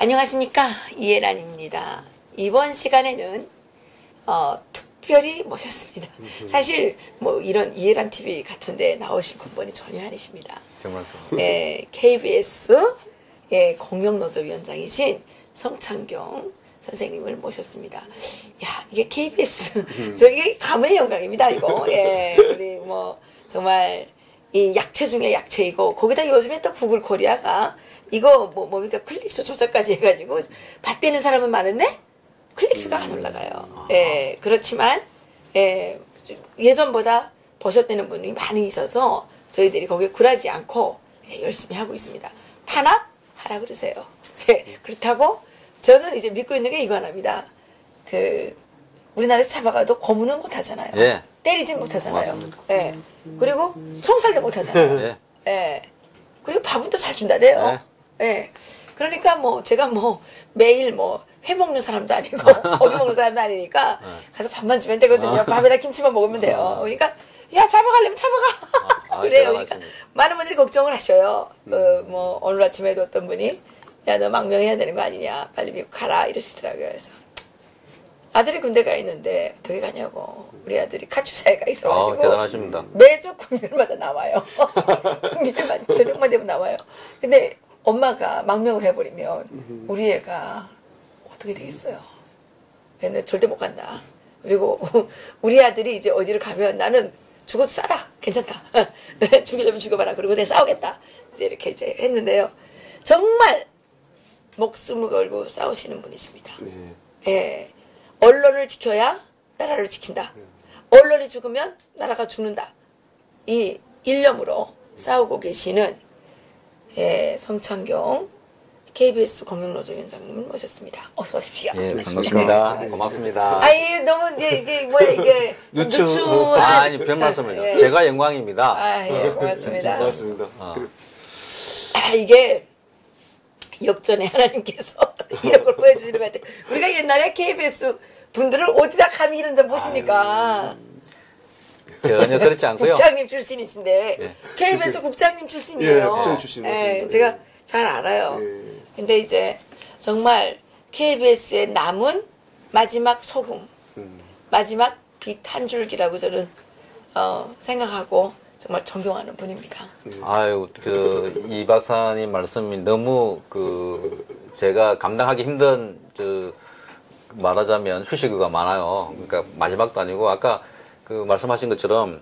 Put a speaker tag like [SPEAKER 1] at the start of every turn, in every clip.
[SPEAKER 1] 안녕하십니까, 이해란입니다. 이번 시간에는 특별히 모셨습니다. 사실 뭐 이런 이해란 TV 같은데 나오실 군번이 전혀 아니십니다.
[SPEAKER 2] 정말
[SPEAKER 1] KBS 공영노조위원장이신 성창경 선생님을 모셨습니다. 야, 이게 KBS 저게 가문의 영광입니다. 이거. 예, 우리 뭐 정말 이 약체 중에 약체이고, 거기다 요즘에 또 구글 코리아가 이거 뭡니까, 클릭수 조사까지 해가지고 받대는 사람은 많은데 클릭수가 안 올라가요. 예, 그렇지만 예전보다 버젓되는 분이 많이 있어서 저희들이 거기에 굴하지 않고 열심히 하고 있습니다. 탄압하라 그러세요. 그렇다고 저는 이제 믿고 있는 게 이거 하나입니다. 우리나라에서 잡아가도 고문은 못 하잖아요.
[SPEAKER 2] 예.
[SPEAKER 1] 때리진 못하잖아요.
[SPEAKER 2] 맞습니다.
[SPEAKER 1] 예. 그리고 총살도 못 하잖아요.
[SPEAKER 2] 예.
[SPEAKER 1] 예. 그리고 밥은 또 잘 준다대요. 예. 그러니까 뭐 제가 뭐 매일 뭐 회 먹는 사람도 아니고 고기 먹는 사람도 아니니까 가서 밥만 주면 되거든요. 밥에다 김치만 먹으면 돼요. 그러니까 야, 잡아가려면 잡아가. 그래요. 그러니까 많은 분들이 걱정을 하셔요. 뭐 오늘 아침에도 어떤 분이 야, 너 망명해야 되는 거 아니냐, 빨리 미국 가라 이러시더라고요. 그래서 아들이 군대 가 있는데 어떻게 가냐고. 우리 아들이 카투사에 있어가지고
[SPEAKER 2] 대단하십니다.
[SPEAKER 1] 매주 국민일마다 나와요. 국민일마다 저녁만 되면 나와요. 근데 엄마가 망명을 해버리면 우리 애가 어떻게 되겠어요? 얘는 절대 못 간다. 그리고 우리 아들이 이제 어디를 가면 나는 죽어도 싸다, 괜찮다. 죽이려면 죽여봐라. 그리고 내가 싸우겠다. 이제 이렇게 이제 했는데요. 정말 목숨을 걸고 싸우시는 분이십니다. 예. 언론을 지켜야 나라를 지킨다. 언론이 죽으면 나라가 죽는다. 이 일념으로 싸우고 계시는 성창경 KBS 공영노조위원장님을 모셨습니다. 어서 오십시오.
[SPEAKER 2] 예, 반갑습니다. 고맙습니다.
[SPEAKER 1] 아이, 너무 이게 뭐야, 이게 누추한.
[SPEAKER 2] 아니, 별 말씀을요.
[SPEAKER 1] 예.
[SPEAKER 2] 제가 영광입니다.
[SPEAKER 1] 아, 예, 고맙습니다.
[SPEAKER 3] 고맙습니다.
[SPEAKER 1] 이게 역전에 하나님께서 이런 걸 보여주시는 것 같아요. 우리가 옛날에 KBS 분들을 어디다 감히 이런 데 보십니까?
[SPEAKER 2] 전혀 그렇지 않고요.
[SPEAKER 1] 국장님 출신이신데,
[SPEAKER 2] 예.
[SPEAKER 1] KBS 국장님 출신이에요.
[SPEAKER 3] 예, 국장 출신 맞습니다.
[SPEAKER 1] 제가 잘 알아요. 근데 이제 정말 KBS의 남은 마지막 소금, 마지막 빛 한 줄기라고 저는 생각하고 정말 존경하는 분입니다.
[SPEAKER 2] 아유, 이 박사님 말씀이 너무 제가 감당하기 힘든 말하자면 휴식어가 많아요. 그러니까 마지막도 아니고 아까 말씀하신 것처럼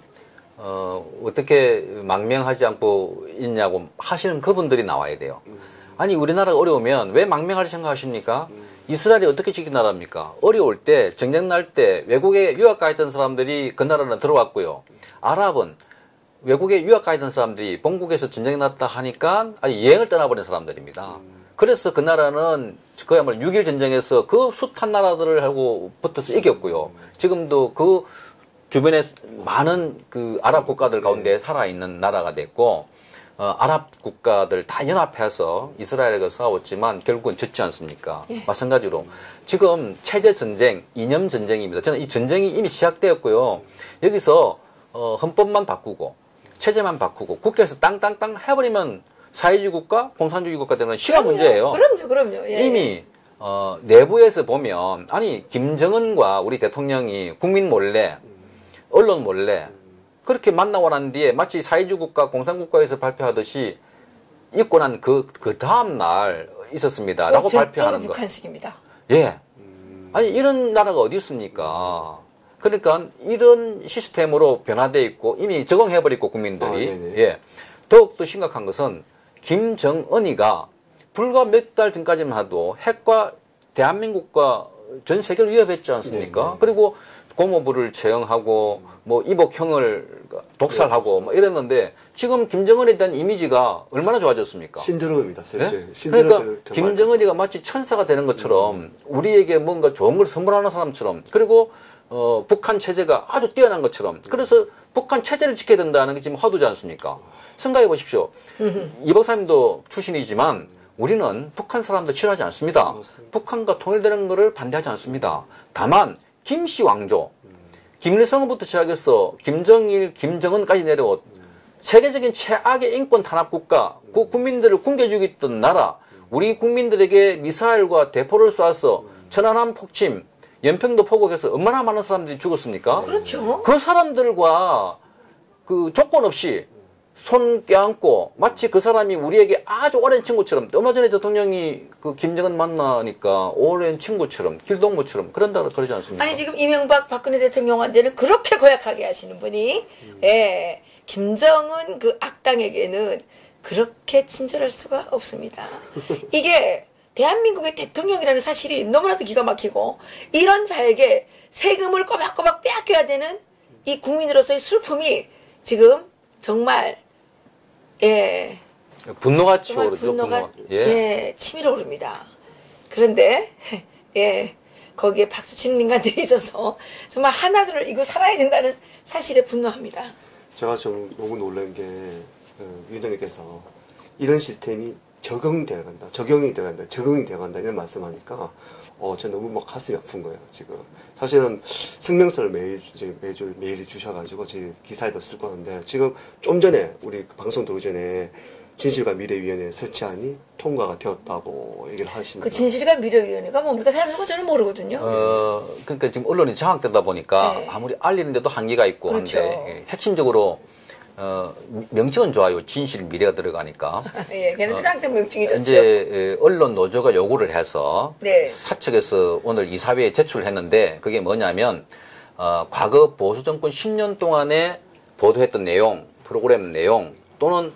[SPEAKER 2] 어떻게 망명하지 않고 있냐고 하시는 그분들이 나와야 돼요. 아니, 우리나라가 어려우면 왜 망명할 생각하십니까? 이스라엘이 어떻게 지킨 나라입니까? 어려울 때, 전쟁 날 때 외국에 유학 가 있던 사람들이 그 나라는 들어왔고요. 아랍은 외국에 유학 가 있던 사람들이 본국에서 전쟁이 났다 하니까 여행을 떠나버린 사람들입니다. 그래서 그 나라는 그야말로 6.1 전쟁에서 그 숱한 나라들을 하고 붙어서 이겼고요. 지금도 그 주변에 많은 아랍 국가들 가운데 살아있는 나라가 됐고, 아랍 국가들 다 연합해서 이스라엘과 싸웠지만 결국은 졌지 않습니까? 예. 마찬가지로 지금 체제 전쟁, 이념 전쟁입니다. 저는 이 전쟁이 이미 시작되었고요. 여기서 헌법만 바꾸고 체제만 바꾸고 국회에서 땅땅땅 해버리면 사회주의 국가, 공산주의 국가 되는 시간 문제예요.
[SPEAKER 1] 그럼요. 예.
[SPEAKER 2] 이미 내부에서 보면 아니, 김정은과 우리 대통령이 국민 몰래, 언론 몰래 그렇게 만나고 난 뒤에 마치 사회주의 국가, 공산국가에서 발표하듯이 있고 난 그 다음 날 있었습니다. 라고 발표하는 거.
[SPEAKER 1] 북한식입니다.
[SPEAKER 2] 예. 아니, 이런 나라가 어디 있습니까? 그러니까 이런 시스템으로 변화되어 있고 이미 적응해버리고 국민들이. 예. 더욱더 심각한 것은 김정은이가 불과 몇 달 전까지만 해도 핵과 대한민국과 전 세계를 위협했지 않습니까? 네네. 그리고 고모부를 처형하고 뭐 이복형을 독살하고 뭐 이랬는데 지금 김정은에 대한 이미지가 얼마나 좋아졌습니까?
[SPEAKER 3] 신드롬입니다.
[SPEAKER 2] 네? 그러니까 김정은이가 마치 천사가 되는 것처럼 우리에게 뭔가 좋은 걸 선물하는 사람처럼, 그리고 북한 체제가 아주 뛰어난 것처럼, 그래서 북한 체제를 지켜야 된다는 게 지금 허두지 않습니까? 생각해 보십시오. 이 박사님도 출신이지만 우리는 북한 사람들 싫어하지 않습니다.
[SPEAKER 3] 맞습니다.
[SPEAKER 2] 북한과 통일되는 것을 반대하지 않습니다. 다만 김씨 왕조, 김일성부터 시작해서 김정일, 김정은까지 내려온 세계적인 최악의 인권 탄압 국가, 그 국민들을 굶겨주고 있던 나라, 우리 국민들에게 미사일과 대포를 쏴서 천안함 폭침, 연평도 포격해서 얼마나 많은 사람들이 죽었습니까?
[SPEAKER 1] 그렇죠.
[SPEAKER 2] 그 사람들과 그 조건 없이 손 껴안고 마치 그 사람이 우리에게 아주 오랜 친구처럼, 얼마 전에 대통령이 그 김정은 만나니까 오랜 친구처럼, 길동무처럼 그런다 그러지 않습니까?
[SPEAKER 1] 아니 지금 이명박 박근혜 대통령한테는 그렇게 고약하게 하시는 분이 예, 김정은 그 악당에게는 그렇게 친절할 수가 없습니다. 이게 대한민국의 대통령이라는 사실이 너무나도 기가 막히고, 이런 자에게 세금을 꼬박꼬박 빼앗겨야 되는 이 국민으로서의 슬픔이 지금 정말 예,
[SPEAKER 2] 분노가
[SPEAKER 1] 정말
[SPEAKER 2] 치오르죠.
[SPEAKER 1] 분노가
[SPEAKER 2] 예.
[SPEAKER 1] 예, 치밀어 오릅니다. 그런데 예, 거기에 박수 치는 인간들이 있어서 정말 하나둘 이거 살아야 된다는 사실에 분노합니다.
[SPEAKER 3] 제가 좀 너무 놀란 게 위원장님께서 이런 시스템이 적용이 되어간다, 적용이 되어간다 이런 말씀하니까 저 너무 막 가슴이 아픈 거예요. 지금 사실은 성명서를 매일 주셔가지고 제 기사에도 쓸 거는데, 지금 좀 전에 우리 방송 들어오기 전에 진실과 미래위원회 설치안이 통과가 되었다고 얘기를 하십니다.
[SPEAKER 1] 그 진실과 미래위원회가 뭡니까? 사람들은 저는 모르거든요.
[SPEAKER 2] 그러니까 지금 언론이 장악되다 보니까
[SPEAKER 1] 네.
[SPEAKER 2] 아무리 알리는데도 한계가 있고
[SPEAKER 1] 그렇죠.
[SPEAKER 2] 한데, 핵심적으로 명칭은 좋아요. 진실 미래가 들어가니까.
[SPEAKER 1] 예, 걔네들 항상 명칭이 좋죠.
[SPEAKER 2] 이제 언론 노조가 요구를 해서
[SPEAKER 1] 네.
[SPEAKER 2] 사측에서 오늘 이사회에 제출을 했는데, 그게 뭐냐면 과거 보수 정권 10년 동안에 보도했던 내용, 프로그램 내용, 또는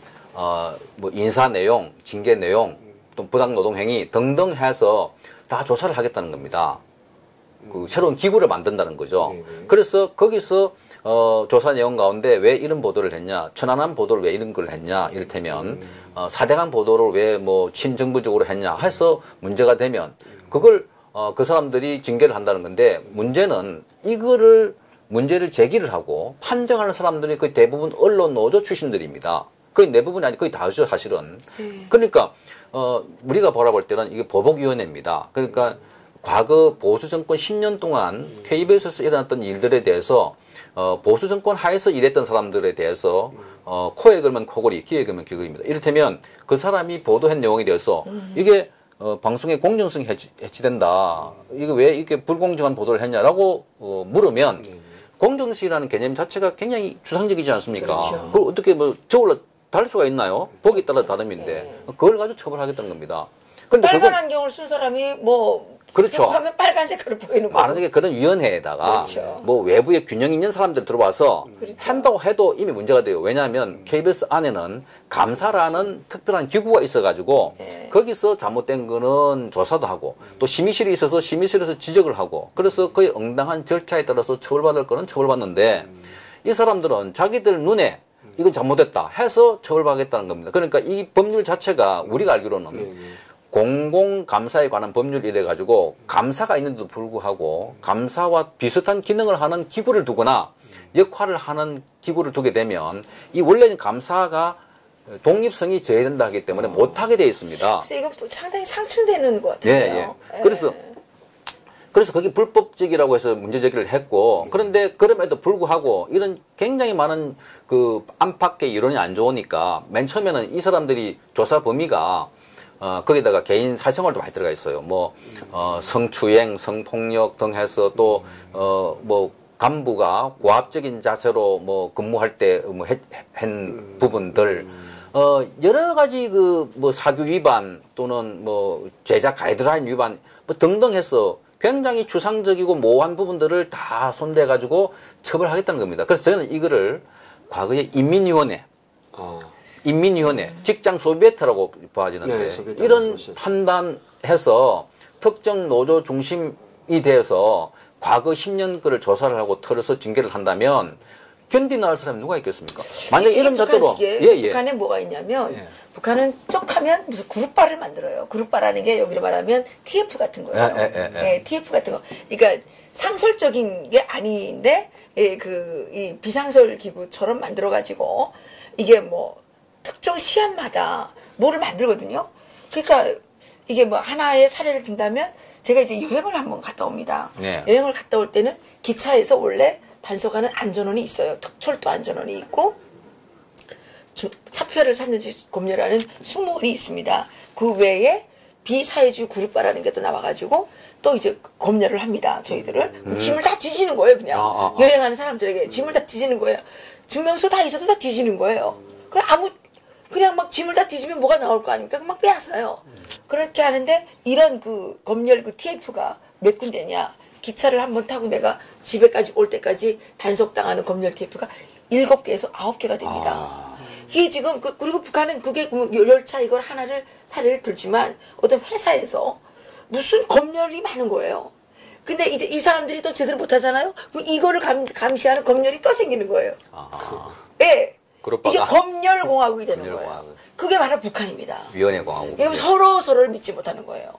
[SPEAKER 2] 뭐 인사 내용, 징계 내용, 또 부당 노동 행위 등등 해서 다 조사를 하겠다는 겁니다. 그 새로운 기구를 만든다는 거죠. 그래서 거기서 조사 내용 가운데 왜 이런 보도를 했냐, 천안함 보도를 왜 이런 걸 했냐, 이를테면 사대강 보도를 왜 뭐 친정부적으로 했냐 해서 문제가 되면 그걸 그 사람들이 징계를 한다는 건데, 문제는 이거를 문제를 제기를 하고 판정하는 사람들이 거의 대부분 언론 노조 출신들입니다. 거의 대부분이 아니고 거의 다죠, 사실은. 그러니까 우리가 바라볼 때는 이게 보복위원회입니다. 그러니까 과거 보수 정권 10년 동안 KBS에서 일어났던 일들에 대해서 보수 정권 하에서 일했던 사람들에 대해서 코에 걸면 코걸이, 귀에 걸면 귀걸이입니다. 이를테면 그 사람이 보도한 내용에 대해서 이게 방송의 공정성이 해치된다, 이게 왜 이렇게 불공정한 보도를 했냐라고 물으면 공정성이라는 개념 자체가 굉장히 주상적이지 않습니까?
[SPEAKER 1] 그렇죠.
[SPEAKER 2] 그걸 어떻게 뭐 저걸로 다를 수가 있나요? 보기에 따라 다름인데 그걸 가지고 처벌하겠다는 겁니다. 근데
[SPEAKER 1] 빨간 안경을 쓴 사람이 뭐
[SPEAKER 2] 그렇죠.
[SPEAKER 1] 하면 빨간색으로 보이는 거고.
[SPEAKER 2] 만약에 그런 위원회에다가
[SPEAKER 1] 그렇죠.
[SPEAKER 2] 뭐 외부에 균형 있는 사람들 들어와서
[SPEAKER 1] 그렇죠.
[SPEAKER 2] 한다고 해도 이미 문제가 돼요. 왜냐하면 KBS 안에는 감사라는 특별한 기구가 있어가지고
[SPEAKER 1] 네.
[SPEAKER 2] 거기서 잘못된 거는 조사도 하고 또 심의실이 있어서 심의실에서 지적을 하고, 그래서 거의 응당한 절차에 따라서 처벌받을 거는 처벌받는데, 이 사람들은 자기들 눈에 이건 잘못됐다 해서 처벌받겠다는 겁니다. 그러니까 이 법률 자체가 우리가 알기로는 공공감사에 관한 법률이 이래가지고 감사가 있는데도 불구하고 감사와 비슷한 기능을 하는 기구를 두거나 역할을 하는 기구를 두게 되면 이 원래는 감사가 독립성이 제외된다 하기 때문에 못하게 되어 있습니다.
[SPEAKER 1] 그래서 이건 상당히 상충되는 것
[SPEAKER 2] 예,
[SPEAKER 1] 같아요.
[SPEAKER 2] 예. 그래서 그게 불법적이라고 해서 문제 제기를 했고, 그런데 그럼에도 불구하고 이런 굉장히 많은 그 안팎의 이론이 안 좋으니까 맨 처음에는 이 사람들이 조사 범위가 거기다가 개인 사생활도 많이 들어가 있어요. 뭐 성추행, 성폭력 등 해서 또 뭐 간부가 고압적인 자세로 뭐 근무할 때 뭐 한 부분들, 여러 가지 그 뭐 사규 위반 또는 뭐 제작 가이드라인 위반 뭐 등등 해서 굉장히 추상적이고 모호한 부분들을 다 손대가지고 처벌하겠다는 겁니다. 그래서 저는 이거를 과거에 인민위원회, 직장 소비에트라고 봐지는데,
[SPEAKER 3] 네, 소비에트
[SPEAKER 2] 이런
[SPEAKER 3] 말씀하셨죠.
[SPEAKER 2] 판단해서 특정 노조 중심이 되어서 과거 10년 거를 조사를 하고 털어서 징계를 한다면 견디 나올 사람이 누가 있겠습니까? 만약 이런 잣대로
[SPEAKER 1] 북한에 뭐가 있냐면
[SPEAKER 2] 예.
[SPEAKER 1] 북한은 쪽하면 무슨 그룹바를 만들어요. 그룹바라는 게 여기로 말하면 TF 같은 거예요. 예, TF 같은 거. 그러니까 상설적인 게 아닌데 이 비상설 기구처럼 만들어 가지고 이게 뭐 특정 시한마다 뭐를 만들거든요. 그러니까 이게 뭐 하나의 사례를 든다면, 제가 이제 여행을 한번 갔다 옵니다.
[SPEAKER 2] 네.
[SPEAKER 1] 여행을 갔다 올 때는 기차에서 원래 단속하는 안전원이 있어요. 철도 안전원이 있고 차표를 샀는지 검열하는 승무원이 있습니다. 그 외에 비사회주의 그룹바라는 게 또 나와가지고 또 이제 검열을 합니다. 저희들을. 짐을 다 뒤지는 거예요. 그냥 여행하는 사람들에게 짐을 다 뒤지는 거예요. 증명서 다 있어도 다 뒤지는 거예요. 그냥 막 짐을 다 뒤지면 뭐가 나올 거 아닙니까? 막 빼앗아요. 그렇게 하는데 이런 그 검열 그 TF가 몇 군데냐? 기차를 한번 타고 내가 집에까지 올 때까지 단속당하는 검열 TF가 7개에서 9개가 됩니다. 이게 지금 그리고 북한은 그게 열차 이걸 하나를 사례를 들지만 어떤 회사에서 무슨 검열이 많은 거예요. 근데 이제 이 사람들이 또 제대로 못하잖아요. 그럼 이거를 감시하는 검열이 또 생기는 거예요. 네. 이게 검열공화국이 되는 거예요. 그게 바로 북한입니다.
[SPEAKER 2] 위원회공화국.
[SPEAKER 1] 이게 서로를 믿지 못하는 거예요.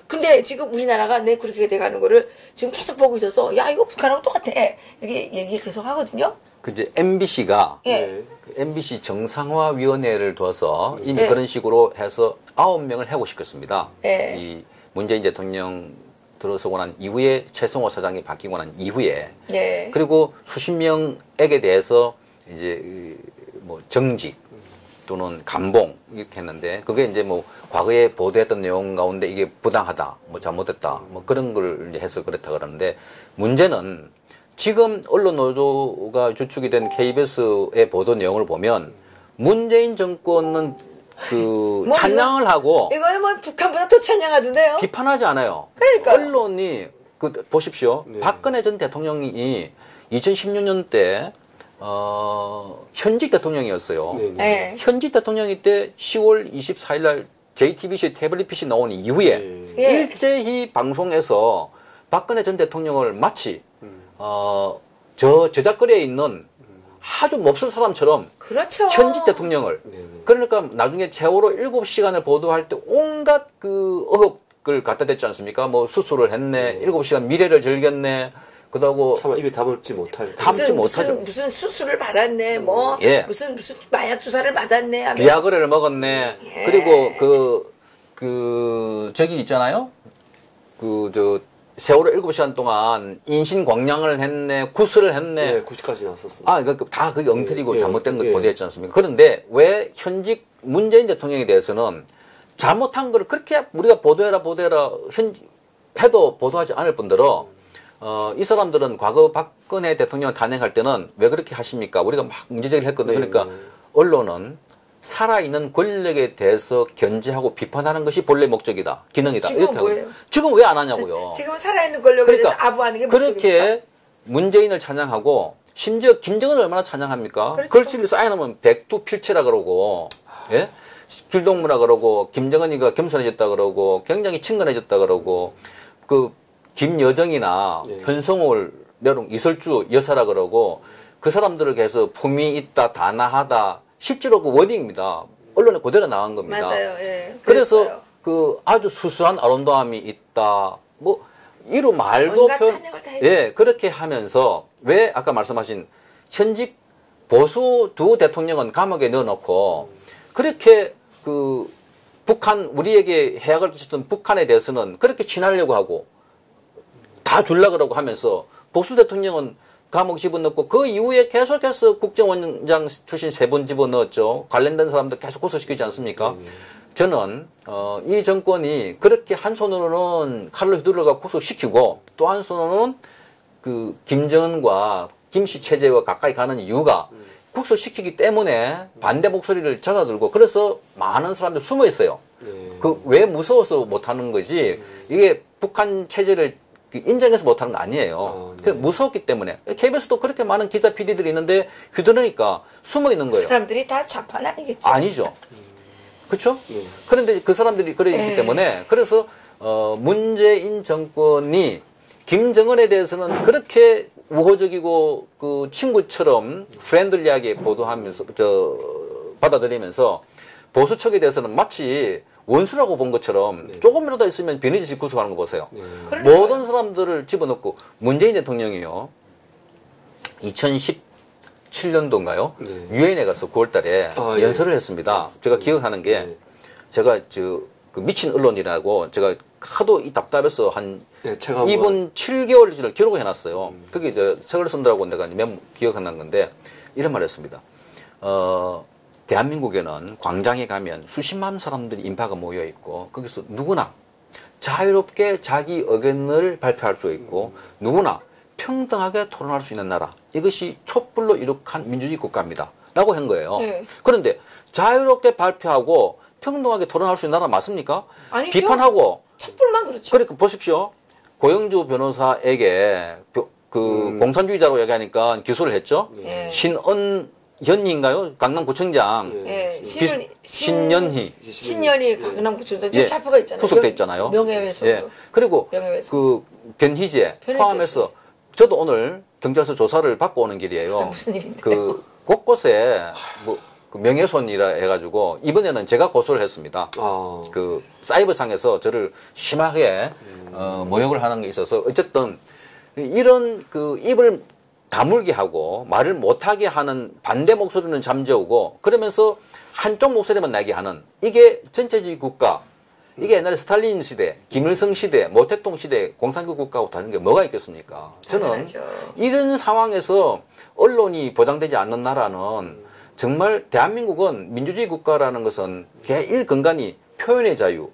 [SPEAKER 1] 근데 지금 우리나라가 그렇게 돼가는 거를 지금 계속 보고 있어서 야 이거 북한하고 똑같아 이렇게 얘기 계속 하거든요.
[SPEAKER 2] 그 이제 MBC가
[SPEAKER 1] 예.
[SPEAKER 2] 그 MBC 정상화위원회를 둬서 이미 그런 식으로 해서 9명을 해고시켰습니다.
[SPEAKER 1] 예.
[SPEAKER 2] 이 문재인 대통령 들어서고 난 이후에 최성호 사장이 바뀌고 난 이후에
[SPEAKER 1] 예.
[SPEAKER 2] 그리고 수십 명에게 대해서 이제 뭐 정직 또는 감봉 이렇게 했는데 그게 이제 뭐 과거에 보도했던 내용 가운데 이게 부당하다, 뭐 잘못됐다, 뭐 그런 걸 이제 해서 그렇다 그러는데 문제는 지금 언론 노조가 주축이 된 KBS의 보도 내용을 보면 문재인 정권은 그 찬양을 하고
[SPEAKER 1] 이거는 뭐 북한보다 더 찬양하던데요.
[SPEAKER 2] 비판하지 않아요.
[SPEAKER 1] 그러니까요.
[SPEAKER 2] 언론이 보십시오.
[SPEAKER 3] 네.
[SPEAKER 2] 박근혜 전 대통령이 2016년 때 현직 대통령이었어요.
[SPEAKER 3] 네, 네.
[SPEAKER 1] 네.
[SPEAKER 2] 현직 대통령이 때 10월 24일 날 JTBC 태블릿 PC 나온 이후에
[SPEAKER 3] 네.
[SPEAKER 1] 예.
[SPEAKER 2] 일제히 방송에서 박근혜 전 대통령을 마치 저 저작거리에 있는 아주 몹쓸 사람처럼
[SPEAKER 1] 그렇죠.
[SPEAKER 2] 현직 대통령을
[SPEAKER 3] 네, 네.
[SPEAKER 2] 그러니까 나중에 세월호 7시간을 보도할 때 온갖 그 의혹을 갖다 댔지 않습니까? 뭐 수술을 했네, 7시간 미래를 즐겼네, 그러고
[SPEAKER 3] 차마 입에 담지 못할.
[SPEAKER 2] 담지 못하죠.
[SPEAKER 1] 무슨 수술을 받았네, 뭐
[SPEAKER 2] 예.
[SPEAKER 1] 무슨 마약 주사를 받았네 하면서
[SPEAKER 2] 비아그라를 먹었네.
[SPEAKER 1] 예.
[SPEAKER 2] 그리고 저기 있잖아요. 세월호 7시간 동안 인신광양을 했네, 구슬을 했네.
[SPEAKER 3] 네, 90까지 나왔었습니다.
[SPEAKER 2] 아, 그러니까 다 그게 엉터리고
[SPEAKER 3] 예,
[SPEAKER 2] 잘못된 걸
[SPEAKER 3] 예.
[SPEAKER 2] 보도했지 않습니까? 그런데 왜 현직 문재인 대통령에 대해서는 잘못한 걸 그렇게 우리가 보도해라 해도 보도하지 않을 뿐더러 이 사람들은 과거 박근혜 대통령을 탄핵할 때는 왜 그렇게 하십니까? 우리가 막 문제제기를 했거든요.
[SPEAKER 3] 네,
[SPEAKER 2] 그러니까
[SPEAKER 3] 네.
[SPEAKER 2] 언론은 살아있는 권력에 대해서 견제하고 비판하는 것이 본래 목적이다. 기능이다.
[SPEAKER 1] 지금은
[SPEAKER 2] 이렇게 하고.
[SPEAKER 1] 뭐예요?
[SPEAKER 2] 지금 왜 안 하냐고요.
[SPEAKER 1] 지금 살아있는 권력에
[SPEAKER 2] 그러니까
[SPEAKER 1] 대해서 아부하는 게
[SPEAKER 2] 그렇게
[SPEAKER 1] 목적입니까?
[SPEAKER 2] 문재인을 찬양하고 심지어 김정은을 얼마나 찬양합니까?
[SPEAKER 1] 그렇죠.
[SPEAKER 2] 글씨를 쌓여놓으면 백두필체라 그러고 예? 길동무라 그러고 김정은이가 겸손해졌다 그러고 굉장히 친근해졌다 그러고 그 김여정이나
[SPEAKER 3] 네.
[SPEAKER 2] 현성월 내롱 이설주 여사라 그러고 그 사람들을 계속 품위 있다 단아하다 실제로 그 워딩입니다. 언론에 그대로 나간 겁니다.
[SPEAKER 1] 맞아요. 예.
[SPEAKER 2] 그래서
[SPEAKER 1] 그랬어요.
[SPEAKER 2] 그 아주 수수한 아름다움이 있다. 뭐 이루 말도
[SPEAKER 1] 온갖 찬양을 다 했죠.
[SPEAKER 2] 예, 그렇게 하면서 왜 아까 말씀하신 현직 보수 두 대통령은 감옥에 넣어놓고 그렇게 그 북한 우리에게 해악을 끼쳤던 북한에 대해서는 그렇게 친하려고 하고 다 줄라 그러고 하면서 보수 대통령은 감옥 집어넣고 그 이후에 계속해서 국정원장 출신 3번 집어넣었죠. 관련된 사람들 계속 고소시키지 않습니까? 저는 이 정권이 그렇게 한 손으로는 칼로 휘둘러가 구속시키고 또 한 손으로는 그 김정은과 김씨 체제와 가까이 가는 이유가 구속시키기 때문에 반대 목소리를 잦아들고 그래서 많은 사람들이 숨어 있어요.
[SPEAKER 3] 네.
[SPEAKER 2] 그 왜 무서워서 못하는 거지 이게 북한 체제를 인정해서 못하는 거 아니에요.
[SPEAKER 3] 네.
[SPEAKER 2] 무서웠기 때문에 KBS도 그렇게 많은 기자 PD들이 있는데 휘두르니까 숨어 있는 거예요.
[SPEAKER 1] 사람들이 다 좌판 아니겠죠?
[SPEAKER 2] 아니죠. 그렇죠?
[SPEAKER 3] 네.
[SPEAKER 2] 그런데 그 사람들이 그러기
[SPEAKER 1] 에이.
[SPEAKER 2] 때문에 그래서 문재인 정권이 김정은에 대해서는 그렇게 우호적이고 그 친구처럼 프렌들리하게 보도하면서 받아들이면서 보수 측에 대해서는 마치 원수라고 본 것처럼 조금이라도 있으면 비너지시 구속하는 거 보세요.
[SPEAKER 1] 그러니까요.
[SPEAKER 2] 모든 사람들을 집어넣고 문재인 대통령이요. 2017년도인가요?
[SPEAKER 3] 네.
[SPEAKER 2] 유엔에 가서 9월달에
[SPEAKER 3] 아, 예.
[SPEAKER 2] 연설을 했습니다.
[SPEAKER 3] 맞습니다.
[SPEAKER 2] 제가 기억하는 게
[SPEAKER 3] 네.
[SPEAKER 2] 제가 그 미친 언론이라고 제가 하도 이 답답해서 한
[SPEAKER 3] 네, 책 한번.
[SPEAKER 2] 이번 7개월을 기록을 해놨어요. 그게 이제 책을 쓴다고 내가 기억하는 건데 이런 말을 했습니다. 대한민국에는 광장에 가면 수십만 사람들이 인파가 모여 있고 거기서 누구나 자유롭게 자기 의견을 발표할 수 있고 누구나 평등하게 토론할 수 있는 나라. 이것이 촛불로 이룩한 민주주의 국가입니다. 라고 한 거예요.
[SPEAKER 1] 네.
[SPEAKER 2] 그런데 자유롭게 발표하고 평등하게 토론할 수 있는 나라 맞습니까?
[SPEAKER 1] 아니죠.
[SPEAKER 2] 비판하고.
[SPEAKER 1] 촛불만 그렇죠.
[SPEAKER 2] 그러니까 보십시오. 고영주 변호사에게 공산주의자라고 얘기하니까 기소를 했죠.
[SPEAKER 1] 예.
[SPEAKER 2] 신은현인가요? 강남구청장.
[SPEAKER 1] 예.
[SPEAKER 2] 신연희.
[SPEAKER 1] 신년이 강남구청장
[SPEAKER 2] 예.
[SPEAKER 1] 자표가 있잖아요.
[SPEAKER 2] 후속돼 있잖아요.
[SPEAKER 1] 명예훼손.
[SPEAKER 2] 예. 그리고
[SPEAKER 1] 명예훼손.
[SPEAKER 2] 그 변희재 포함해서 저도 오늘 경찰서 조사를 받고 오는 길이에요.
[SPEAKER 1] 아, 무슨 일인데요?
[SPEAKER 2] 그 곳곳에 그 명예훼손이라 해가지고 이번에는 제가 고소를 했습니다. 그 사이버상에서 저를 심하게 모욕을 하는 게 있어서 어쨌든 이런 그 입을 다물게 하고 말을 못하게 하는 반대 목소리는 잠재우고 그러면서 한쪽 목소리만 나게 하는 이게 전체주의 국가. 이게 옛날에 스탈린 시대, 김일성 시대, 모택동 시대, 공산국 국가하고 다른 게 뭐가 있겠습니까? 저는
[SPEAKER 1] 당연하죠.
[SPEAKER 2] 이런 상황에서 언론이 보장되지 않는 나라는 정말 대한민국은 민주주의 국가라는 것은 제1 근간이 표현의 자유,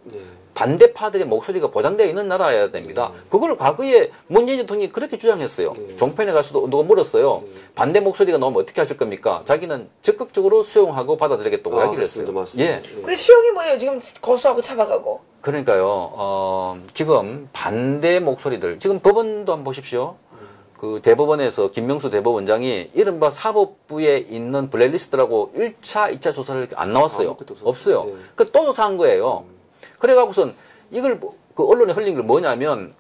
[SPEAKER 2] 반대파들의 목소리가 보장되어 있는 나라여야 됩니다. 그걸 과거에 문재인 대통령이 그렇게 주장했어요. 종편에 가서도 누가 물었어요. 반대 목소리가 나오면 어떻게 하실 겁니까? 자기는 적극적으로 수용하고 받아들이겠다고 이야기를 했어요.
[SPEAKER 3] 예.
[SPEAKER 1] 그 수용이 뭐예요? 지금 고소하고 잡아가고.
[SPEAKER 2] 그러니까요. 지금 반대 목소리들 지금 법원도 한번 보십시오. 그 대법원에서 김명수 대법원장이 이른바 사법부에 있는 블랙리스트라고 1차, 2차 조사를 안 나왔어요. 없어요.
[SPEAKER 3] 예.
[SPEAKER 2] 그 또 조사한 거예요. 그래가고선 이걸 그 언론에 흘린 걸 뭐냐면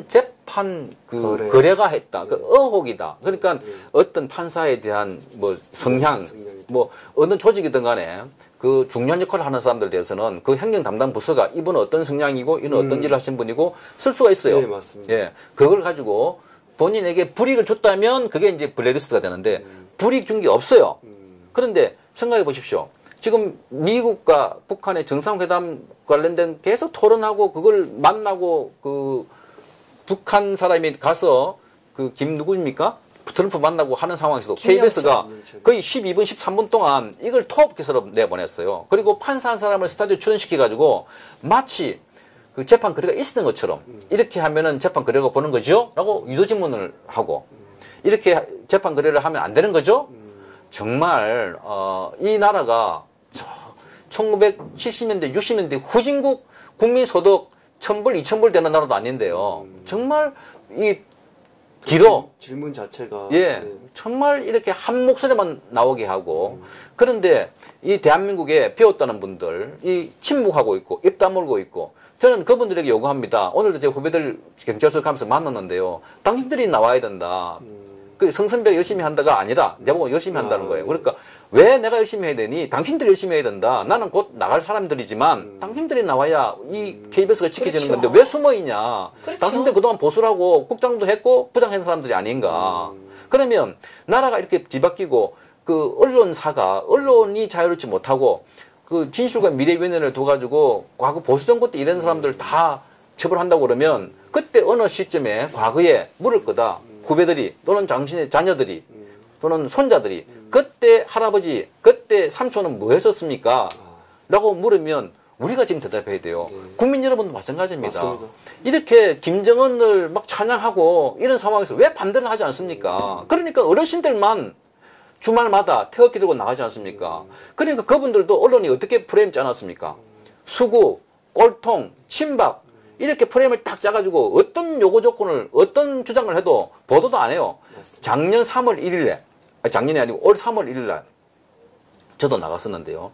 [SPEAKER 2] 재판 거래가 했다. 그 의혹이다. 그러니까 어떤 판사에 대한 뭐 성향, 뭐 어느 조직이든 간에 그 중요한 역할을 하는 사람들에 대해서는 그 행정 담당 부서가 이분은 어떤 성향이고 이는 어떤 일을 하신 분이고 쓸 수가 있어요.
[SPEAKER 3] 네, 맞습니다.
[SPEAKER 2] 예. 그걸 가지고 본인에게 불이익을 줬다면 그게 이제 블랙리스트가 되는데 불이익 준 게 없어요. 그런데 생각해 보십시오. 지금 미국과 북한의 정상회담 관련된 계속 토론하고 그걸 만나고 그 북한 사람이 가서 그 누구입니까? 트럼프 만나고 하는 상황에서도 KBS가 거의 12분, 13분 동안 이걸 토업 기사로 내보냈어요. 그리고 판사 한 사람을 스타디오 출연시켜가지고 마치 그 재판 거래가 있었던 것처럼 이렇게 하면은 재판 거래가 보는 거죠? 라고 유도질문을 하고 이렇게 재판 거래를 하면 안 되는 거죠? 정말 이 나라가 1970년대, 60년대 후진국 국민소득 1,000불, 2,000불 되는 나라도 아닌데요. 정말 이 길어.
[SPEAKER 3] 질문 자체가.
[SPEAKER 2] 예. 정말 이렇게 한 목소리만 나오게 하고. 그런데 이 대한민국에 배웠다는 분들, 이 침묵하고 있고, 입 다물고 있고, 저는 그분들에게 요구합니다. 오늘도 제 후배들 경찰서 가면서 만났는데요. 당신들이 나와야 된다. 그 성선배가 열심히 한다가 아니라 내보고 열심히 한다는 거예요. 그러니까 왜 내가 열심히 해야 되니? 당신들이 열심히 해야 된다. 나는 곧 나갈 사람들이지만 당신들이 나와야 이 KBS가 지켜지는
[SPEAKER 1] 그렇죠.
[SPEAKER 2] 건데 왜 숨어 있냐?
[SPEAKER 1] 그렇죠.
[SPEAKER 2] 당신들 그동안 보수라고 국장도 했고 부장한 사람들이 아닌가? 그러면 나라가 이렇게 뒤바뀌고 그 언론사가 언론이 자유롭지 못하고 그 진실과 미래위원회를 둬가지고 과거 보수 정부 때 이런 사람들 다 처벌한다고 그러면 그때 어느 시점에 과거에 물을 거다. 후배들이 또는 당신의 자녀들이 또는 손자들이 그때 할아버지 그때 삼촌은 뭐 했었습니까? 라고 물으면 우리가 지금 대답해야 돼요. 국민 여러분도 마찬가지입니다.
[SPEAKER 3] 맞습니다.
[SPEAKER 2] 이렇게 김정은을 막 찬양하고 이런 상황에서 왜 반대를 하지 않습니까? 그러니까 어르신들만 주말마다 태극기 들고 나가지 않습니까? 그러니까 그분들도 언론이 어떻게 프레임 짜놨습니까? 수구, 꼴통, 친박 이렇게 프레임을 딱 짜가지고 어떤 요구 조건을 어떤 주장을 해도 보도도 안 해요. 작년 3월 1일에 작년이 아니고 올 3월 1일날 저도 나갔었는데요.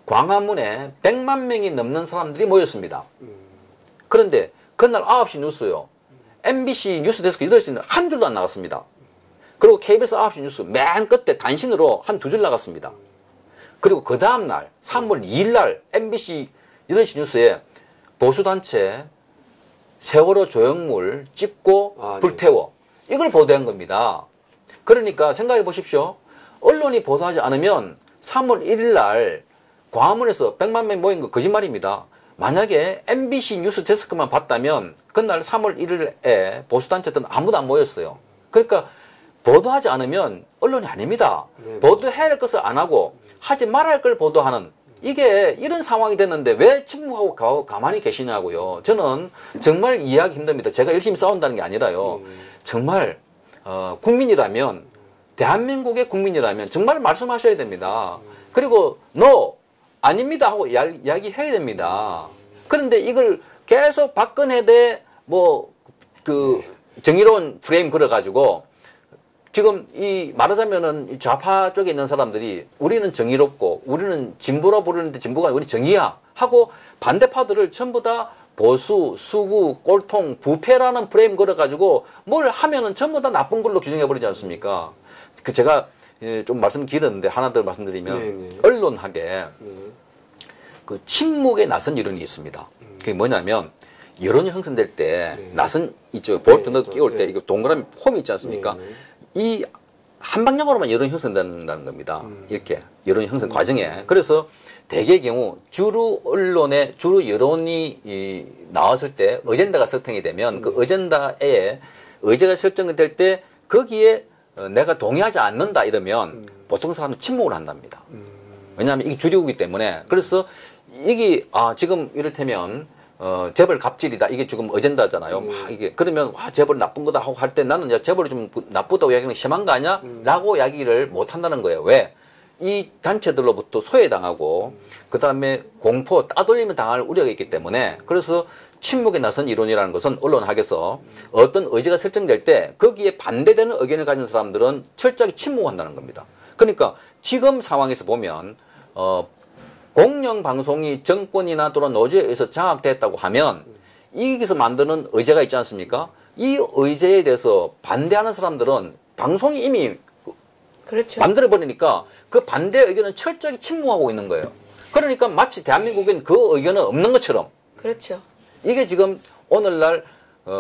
[SPEAKER 2] 광화문에 100만 명이 넘는 사람들이 모였습니다. 그런데 그날 9시 뉴스요. MBC 뉴스데스크 8시는 한 줄도 안 나갔습니다. 그리고 KBS 9시 뉴스 맨 끝에 단신으로 한 2줄 나갔습니다. 그리고 그 다음날 3월 2일날 MBC 8시 뉴스에 보수단체 세월호 조형물 찍고 불태워. 이걸 보도한 겁니다. 그러니까 생각해 보십시오. 언론이 보도하지 않으면 3월 1일 날 광화문에서 100만 명 모인 거 거짓말입니다. 만약에 MBC 뉴스 데스크만 봤다면 그날 3월 1일에 보수단체들은 아무도 안 모였어요. 그러니까 보도하지 않으면 언론이 아닙니다.
[SPEAKER 3] 네,
[SPEAKER 2] 보도해야 할 것을 안 하고 하지 말아야 할 걸 보도하는 이게 이런 상황이 됐는데 왜 침묵하고 가만히 계시냐고요. 저는 정말 이해하기 힘듭니다. 제가 열심히 싸운다는 게 아니라요. 정말 국민이라면 대한민국의 국민이라면 정말 말씀하셔야 됩니다. 그리고 no 아닙니다 하고 이야기해야 됩니다. 그런데 이걸 계속 박근혜 대 정의로운 프레임 걸어가지고 지금 말하자면은 이 좌파 쪽에 있는 사람들이 우리는 정의롭고 우리는 진보로 부르는데 진보가 우리 정의야 하고 반대파들을 전부 다 보수, 수구, 꼴통, 부패라는 프레임 걸어가지고 뭘 하면은 전부 다 나쁜 걸로 규정해버리지 않습니까? 제가 좀 말씀 길었는데 하나 더 말씀드리면 언론학에 그 침묵에 나선 이론이 있습니다. 그게 뭐냐면 여론이 형성될 때 나선 있죠. 볼트너 끼울 때 이거 동그라미 홈이 있지 않습니까? 이 한 방향으로만 여론이 형성된다는 겁니다. 이렇게 여론이 형성 과정에. 그래서 대개의 경우 주로 언론에 주로 여론이 나왔을 때 어젠다가 설정이 되면 그 어젠다에 의제가 설정이 될 때 거기에 내가 동의하지 않는다 이러면 보통 사람은 침묵을 한답니다. 왜냐하면 이게 주류이기 때문에. 그래서 이게 지금 이를테면 재벌 갑질이다. 이게 지금 어젠다잖아요. 막 이게 그러면 재벌 나쁜 거다 하고 할 때 나는 재벌이 좀 나쁘다고 이야기하는 심한 거 아니야? 라고 이야기를 못 한다는 거예요. 왜? 이 단체들로부터 소외당하고 그다음에 공포 따돌림을 당할 우려가 있기 때문에 그래서 침묵에 나선 이론이라는 것은 언론학에서 어떤 의제가 설정될 때 거기에 반대되는 의견을 가진 사람들은 철저하게 침묵한다는 겁니다. 그러니까 지금 상황에서 보면 공영방송이 정권이나 또는 노조에 의해서 장악됐다고 하면 여기서 만드는 의제가 있지 않습니까? 이 의제에 대해서 반대하는 사람들은 방송이 이미
[SPEAKER 1] 그렇죠.
[SPEAKER 2] 만들어버리니까 그 반대 의견은 철저하게 침묵하고 있는 거예요. 그러니까 마치 대한민국엔 그 의견은 없는 것처럼.
[SPEAKER 1] 그렇죠.
[SPEAKER 2] 이게 지금 오늘날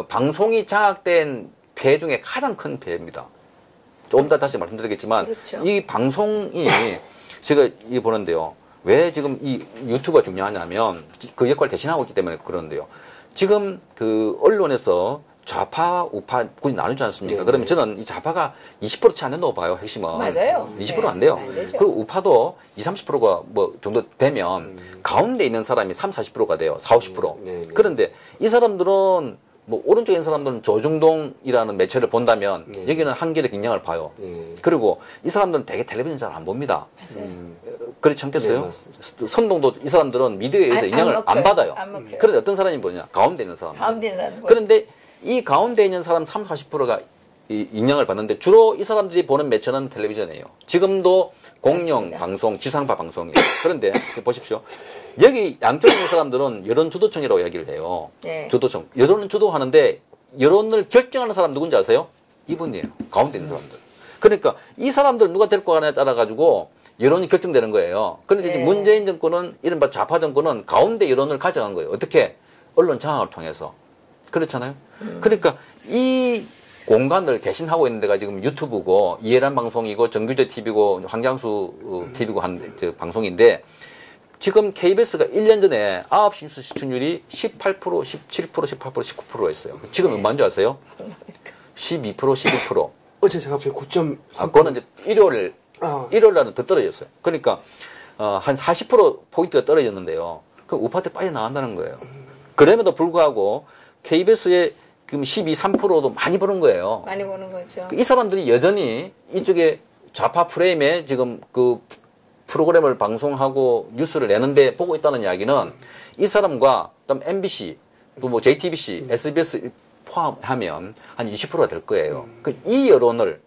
[SPEAKER 2] 방송이 장악된 폐해 중에 가장 큰 폐해입니다. 조금 더 다시 말씀드리겠지만
[SPEAKER 1] 그렇죠.
[SPEAKER 2] 이 방송이 제가 이 보는데요. 왜 지금 이 유튜브가 중요하냐면 그 역할을 대신하고 있기 때문에 그러는데요. 지금 그 언론에서 좌파, 우파 군이 나누지 않습니까? 그러면 저는 이 좌파가 20% 채 안 된다고 봐요, 핵심은.
[SPEAKER 1] 맞아요.
[SPEAKER 2] 20% 안 돼요.
[SPEAKER 1] 안 되죠.
[SPEAKER 2] 그리고 우파도 20, 30%가 뭐 정도 되면 가운데 있는 사람이 30, 40%가 돼요. 40, 50%. 그런데 이 사람들은 뭐 오른쪽에 있는 사람들은 조중동이라는 매체를 본다면 여기는 한겨레 경향을 봐요. 그리고 이 사람들은 되게 텔레비전 잘 안 봅니다.
[SPEAKER 1] 맞아요.
[SPEAKER 2] 그렇지 않겠어요? 선동도 이 사람들은 미디어에서 영향을 안 받아요.
[SPEAKER 1] 안 먹혀요.
[SPEAKER 2] 그런데 어떤 사람이 뭐냐? 가운데 있는 사람.
[SPEAKER 1] 가운데 있는 사람.
[SPEAKER 2] 그런데 이 가운데 있는 사람 30, 40%가 이 영향을 받는데 주로 이 사람들이 보는 매체는 텔레비전이에요. 지금도 공영
[SPEAKER 1] 맞습니다.
[SPEAKER 2] 방송, 지상파 방송이에요. 그런데 보십시오. 여기 양쪽에 있는 사람들은 여론 주도청이라고 이야기를 해요.
[SPEAKER 1] 네.
[SPEAKER 2] 주도청. 여론을 주도하는데 여론을 결정하는 사람 누군지 아세요? 이분이에요. 가운데 있는 사람들. 그러니까 이 사람들 누가 데리고 가냐에 따라 가지고 여론이 결정되는 거예요. 그런데
[SPEAKER 1] 네.
[SPEAKER 2] 이제 문재인 정권은 이른바 좌파 정권은 가운데 여론을 가져간 거예요. 어떻게? 언론 장악을 통해서. 그렇잖아요. 그러니까 이 공간을 대신하고 있는 데가 지금 유튜브고 이해란 방송이고 정규제 TV고 황장수 TV고 한 방송인데 지금 KBS가 1년 전에 9시 뉴스 시청률이 18%, 17%, 18%, 19%였어요. 지금 얼마인 줄 아세요? 12%, 12%.
[SPEAKER 3] 어제 제가 그 9.3%.
[SPEAKER 2] 그거는 이제 일요일 날은 더 떨어졌어요. 그러니까 한 40% 포인트가 떨어졌는데요. 그 우파 때 빠져나간다는 거예요. 그럼에도 불구하고 KBS의 지금 12, 3%도 많이 버는 거예요.
[SPEAKER 1] 많이 보는 거죠.
[SPEAKER 2] 이 사람들이 여전히 이쪽에 좌파 프레임에 지금 그 프로그램을 방송하고 뉴스를 내는데 보고 있다는 이야기는 이 사람과 그다음 MBC 또 뭐 JTBC, SBS 포함하면 한 20%가 될 거예요. 이 여론을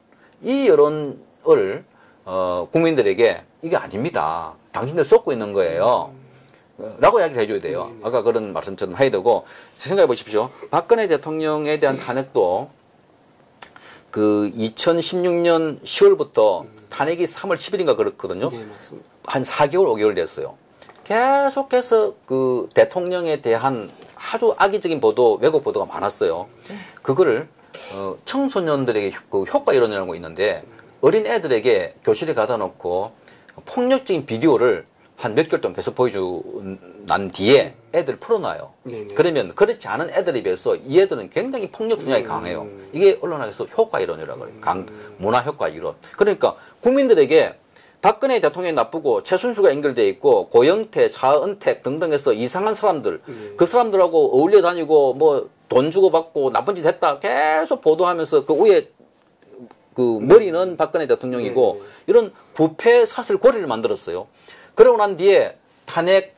[SPEAKER 2] 국민들에게 이게 아닙니다. 당신들 쏟고 있는 거예요. 라고 이야기를 해줘야 돼요. 아까 그런 말씀처럼 해야 되고, 생각해 보십시오. 박근혜 대통령에 대한 탄핵도 그 2016년 10월부터 탄핵이 3월 10일인가 그렇거든요.
[SPEAKER 3] 네, 맞습니다.
[SPEAKER 2] 한 4개월, 5개월 됐어요. 계속해서 그 대통령에 대한 아주 악의적인 보도, 왜곡 보도가 많았어요. 그거를 청소년들에게 그 효과 이론이라는 거 있는데 어린 애들에게 교실에 가다 놓고 폭력적인 비디오를 한 몇 개월 동안 계속 보여주고 난 뒤에 애들 풀어놔요.
[SPEAKER 3] 네네.
[SPEAKER 2] 그러면 그렇지 않은 애들에 비해서 이 애들은 굉장히 폭력 성향이 강해요. 이게 언론학에서 효과 이론이라고 해요. 문화 효과 이론. 그러니까 국민들에게 박근혜 대통령이 나쁘고 최순실과 연결되어 있고 고영태, 차은택 등등해서 이상한 사람들, 그 사람들하고 어울려 다니고 뭐 돈 주고 받고 나쁜 짓 했다 계속 보도하면서 그 위에 그 머리는 박근혜 대통령이고 이런 부패 사슬 고리를 만들었어요. 그러고 난 뒤에 탄핵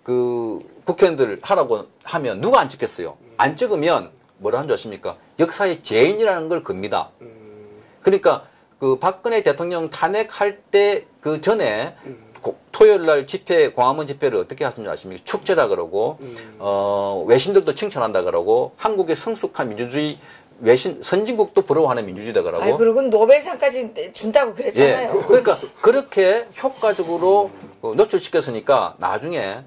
[SPEAKER 2] 그 국회의원들 하라고 하면 누가 안 찍겠어요? 안 찍으면 뭐라 하는 줄 아십니까? 역사의 죄인이라는 걸 겁니다. 그러니까 그 박근혜 대통령 탄핵할 때 그 전에 토요일 날 집회, 광화문 집회를 어떻게 하신 줄 아십니까? 축제다 그러고, 외신들도 칭찬한다 그러고, 한국의 성숙한 민주주의, 선진국도 부러워하는 민주주의다 그러고.
[SPEAKER 1] 아니, 그리고 노벨상까지 준다고 그랬잖아요.
[SPEAKER 2] 예. 그러니까 그렇게 효과적으로 노출시켰으니까 나중에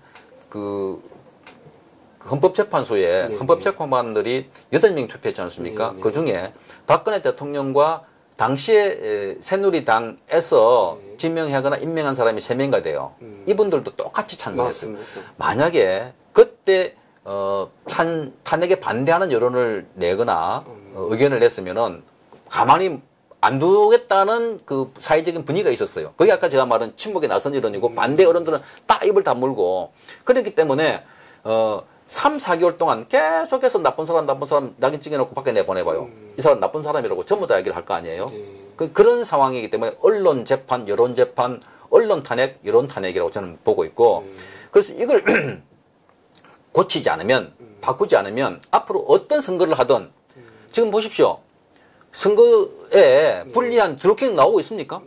[SPEAKER 2] 그 헌법재판소에 헌법재판관들이 8명 투표했지 않습니까? 그 중에 박근혜 대통령과 당시에 새누리당에서 지명하거나 임명한 사람이 3명가 돼요. 이분들도 똑같이 찬성했어요.
[SPEAKER 3] 맞습니다.
[SPEAKER 2] 만약에 그때 탄핵에 반대하는 여론을 내거나 의견을 냈으면은 가만히 안 두겠다는 그 사회적인 분위기가 있었어요. 그게 아까 제가 말한 침묵에 나선 여론이고 반대 여론들은 딱 입을 다물고 그렇기 때문에 3, 4개월 동안 계속해서 나쁜 사람 낙인 찍어놓고 밖에 내보내봐요. 이 사람 나쁜 사람이라고 전부 다 얘기를 할 거 아니에요. 그런 상황이기 때문에 언론 재판, 여론 재판, 언론 탄핵, 여론 탄핵이라고 저는 보고 있고 그래서 이걸 고치지 않으면 바꾸지 않으면 앞으로 어떤 선거를 하든 지금 보십시오. 선거에 불리한 드루킹 나오고 있습니까?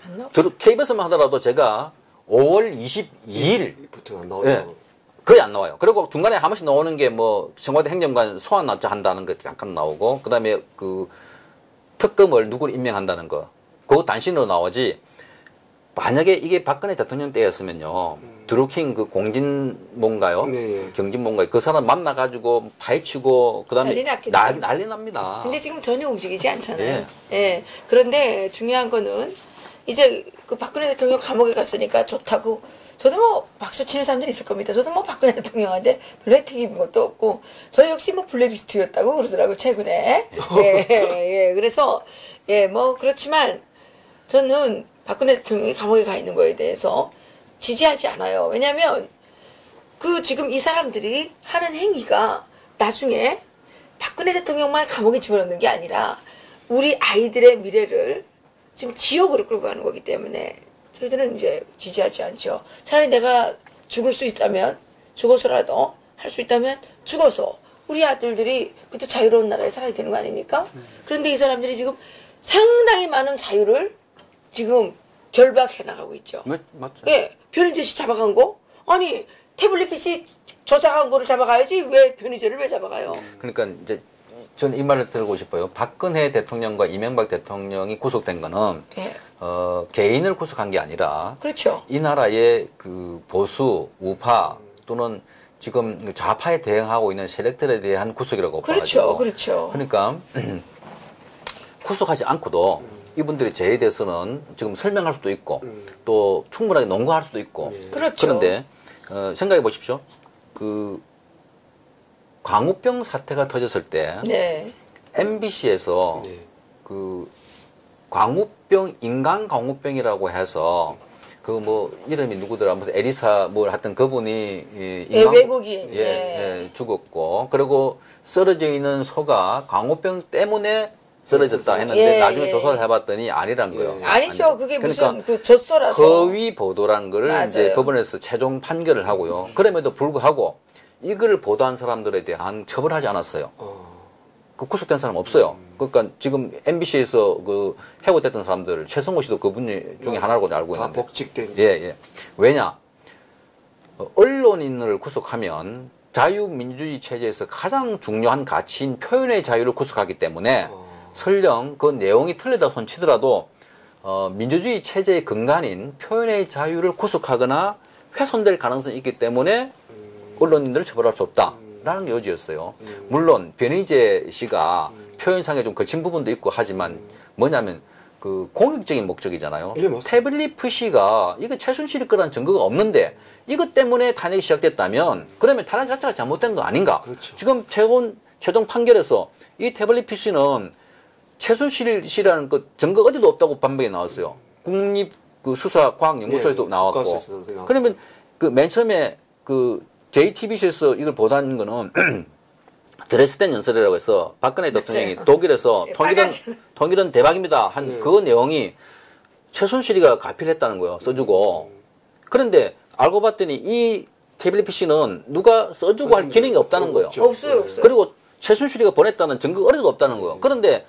[SPEAKER 1] 안 나와.
[SPEAKER 2] KBS만 하더라도 제가 5월 22일
[SPEAKER 3] 안 나오죠.
[SPEAKER 2] 예, 거의 안 나와요. 그리고 중간에 한 번씩 나오는 게 뭐 청와대 행정관 소환 한다는 거 잠깐 나오고 그다음에 그 특검을 누구를 임명한다는 거 그거 단신으로 나오지. 만약에 이게 박근혜 대통령 때였으면요. 드루킹 그 공진뭔가요? 경진뭔가요? 그 사람 만나가지고 파헤치고 그다음에 난리 납니다.
[SPEAKER 1] 근데 지금 전혀 움직이지 않잖아요. 예. 그런데 중요한 거는 이제 그 박근혜 대통령 감옥에 갔으니까 좋다고 저도 뭐 박수 치는 사람들이 있을 겁니다. 저도 뭐 박근혜 대통령한테 별로 혜택 입은 것도 없고 저 역시 뭐 블랙리스트였다고 그러더라고요. 최근에. 예. 그래서 예, 뭐 그렇지만 저는 박근혜 대통령이 감옥에 가 있는 거에 대해서 지지하지 않아요. 왜냐하면 그 지금 이 사람들이 하는 행위가 나중에 박근혜 대통령만 감옥에 집어넣는 게 아니라 우리 아이들의 미래를 지금 지옥으로 끌고 가는 거기 때문에 저희들은 이제 지지하지 않죠. 차라리 내가 죽을 수 있다면 죽어서라도 할 수 있다면 죽어서 우리 아들들이 그것도 자유로운 나라에 살아야 되는 거 아닙니까? 그런데 이 사람들이 지금 상당히 많은 자유를 지금 결박해 나가고 있죠.
[SPEAKER 2] 맞죠.
[SPEAKER 1] 예, 변희재 씨 잡아간 거? 아니 태블릿 PC 조작한 거를 잡아가야지 왜 변희재를 왜 잡아가요?
[SPEAKER 2] 그러니까 이제 저는 이 말을 들고 싶어요. 박근혜 대통령과 이명박 대통령이 구속된 거는
[SPEAKER 1] 예.
[SPEAKER 2] 개인을 구속한 게 아니라
[SPEAKER 1] 그렇죠.
[SPEAKER 2] 이 나라의 그 보수, 우파 또는 지금 좌파에 대응하고 있는 세력들에 대한 구속이라고 봐야죠.
[SPEAKER 1] 그렇죠.
[SPEAKER 2] 그러니까 구속하지 않고도 이분들이 죄에 대해서는 지금 설명할 수도 있고 또 충분하게 논거할 수도 있고
[SPEAKER 1] 그렇죠.
[SPEAKER 2] 그런데 생각해 보십시오. 그 광우병 사태가 터졌을 때 MBC에서 그 광우병 인간 광우병이라고 해서 그 뭐 이름이 누구더라 무슨 에리사 뭘 하여튼 그분이
[SPEAKER 1] 외국인
[SPEAKER 2] 죽었고 그리고 쓰러져 있는 소가 광우병 때문에 쓰러졌다 했는데 나중에 조사를 해봤더니 아니란 거예요.
[SPEAKER 1] 아니죠. 그게
[SPEAKER 2] 그러니까
[SPEAKER 1] 무슨 그 젖소라서
[SPEAKER 2] 허위 보도란 거를 이제 법원에서 최종 판결을 하고요. 그럼에도 불구하고 이걸 보도한 사람들에 대한 처벌하지 않았어요. 그 구속된 사람 없어요. 그러니까 지금 MBC에서 그 해고됐던 사람들 최성호 씨도 그분 중에 하나라고 알고 있는데.
[SPEAKER 3] 다 복직된.
[SPEAKER 2] 예. 왜냐? 언론인을 구속하면 자유민주주의 체제에서 가장 중요한 가치인 표현의 자유를 구속하기 때문에 설령 그 내용이 틀리다 손치더라도 민주주의 체제의 근간인 표현의 자유를 구속하거나 훼손될 가능성이 있기 때문에 언론인들을 처벌할 수 없다라는 게 요지였어요. 물론 변희재 씨가 표현상에 좀 거친 부분도 있고 하지만 뭐냐면 그 공익적인 목적이잖아요.
[SPEAKER 3] 예, 맞습니다.
[SPEAKER 2] 태블릿 PC가 이거 최순실이 거라는 증거가 없는데 이것 때문에 탄핵이 시작됐다면 그러면 탄핵 자체가 잘못된 거 아닌가?
[SPEAKER 3] 그렇죠.
[SPEAKER 2] 지금 최종 판결에서 이 태블릿 PC는 최순실 씨라는 그 증거 어디도 없다고 반박이 나왔어요. 국립 그 수사과학연구소에도
[SPEAKER 3] 예,
[SPEAKER 2] 나왔고.
[SPEAKER 3] 국가수사에서도 나왔어요.
[SPEAKER 2] 그러면 그 맨 처음에 그 JTBC에서 이걸 보도한 거는 드레스덴 연설이라고 해서 박근혜 대통령이
[SPEAKER 1] 맞아요.
[SPEAKER 2] 독일에서
[SPEAKER 1] 예,
[SPEAKER 2] 통일은 대박입니다 한
[SPEAKER 3] 네.
[SPEAKER 2] 그 내용이 최순실이가 가필했다는 거예요. 써주고. 그런데 알고 봤더니 이 태블릿 PC는 누가 써주고 할 기능이 없다는 거예요.
[SPEAKER 3] 없죠.
[SPEAKER 1] 없어요, 없어요.
[SPEAKER 2] 그리고 최순실이가 보냈다는 증거가 어디도 없다는 거예요. 그런데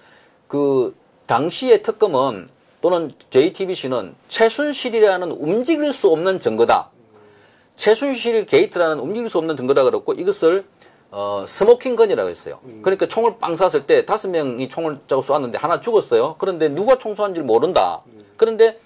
[SPEAKER 2] 그 당시의 특검은 또는 JTBC는 최순실이라는 움직일 수 없는 증거다. 최순실 게이트라는 움직일 수 없는 증거다 그랬고 이것을 스모킹 건이라고 했어요. 그러니까 총을 빵 쐈을 때 5명이 총을 짜고 쏘았는데 하나 죽었어요. 그런데 누가 총 쏘았는지 모른다. 그런데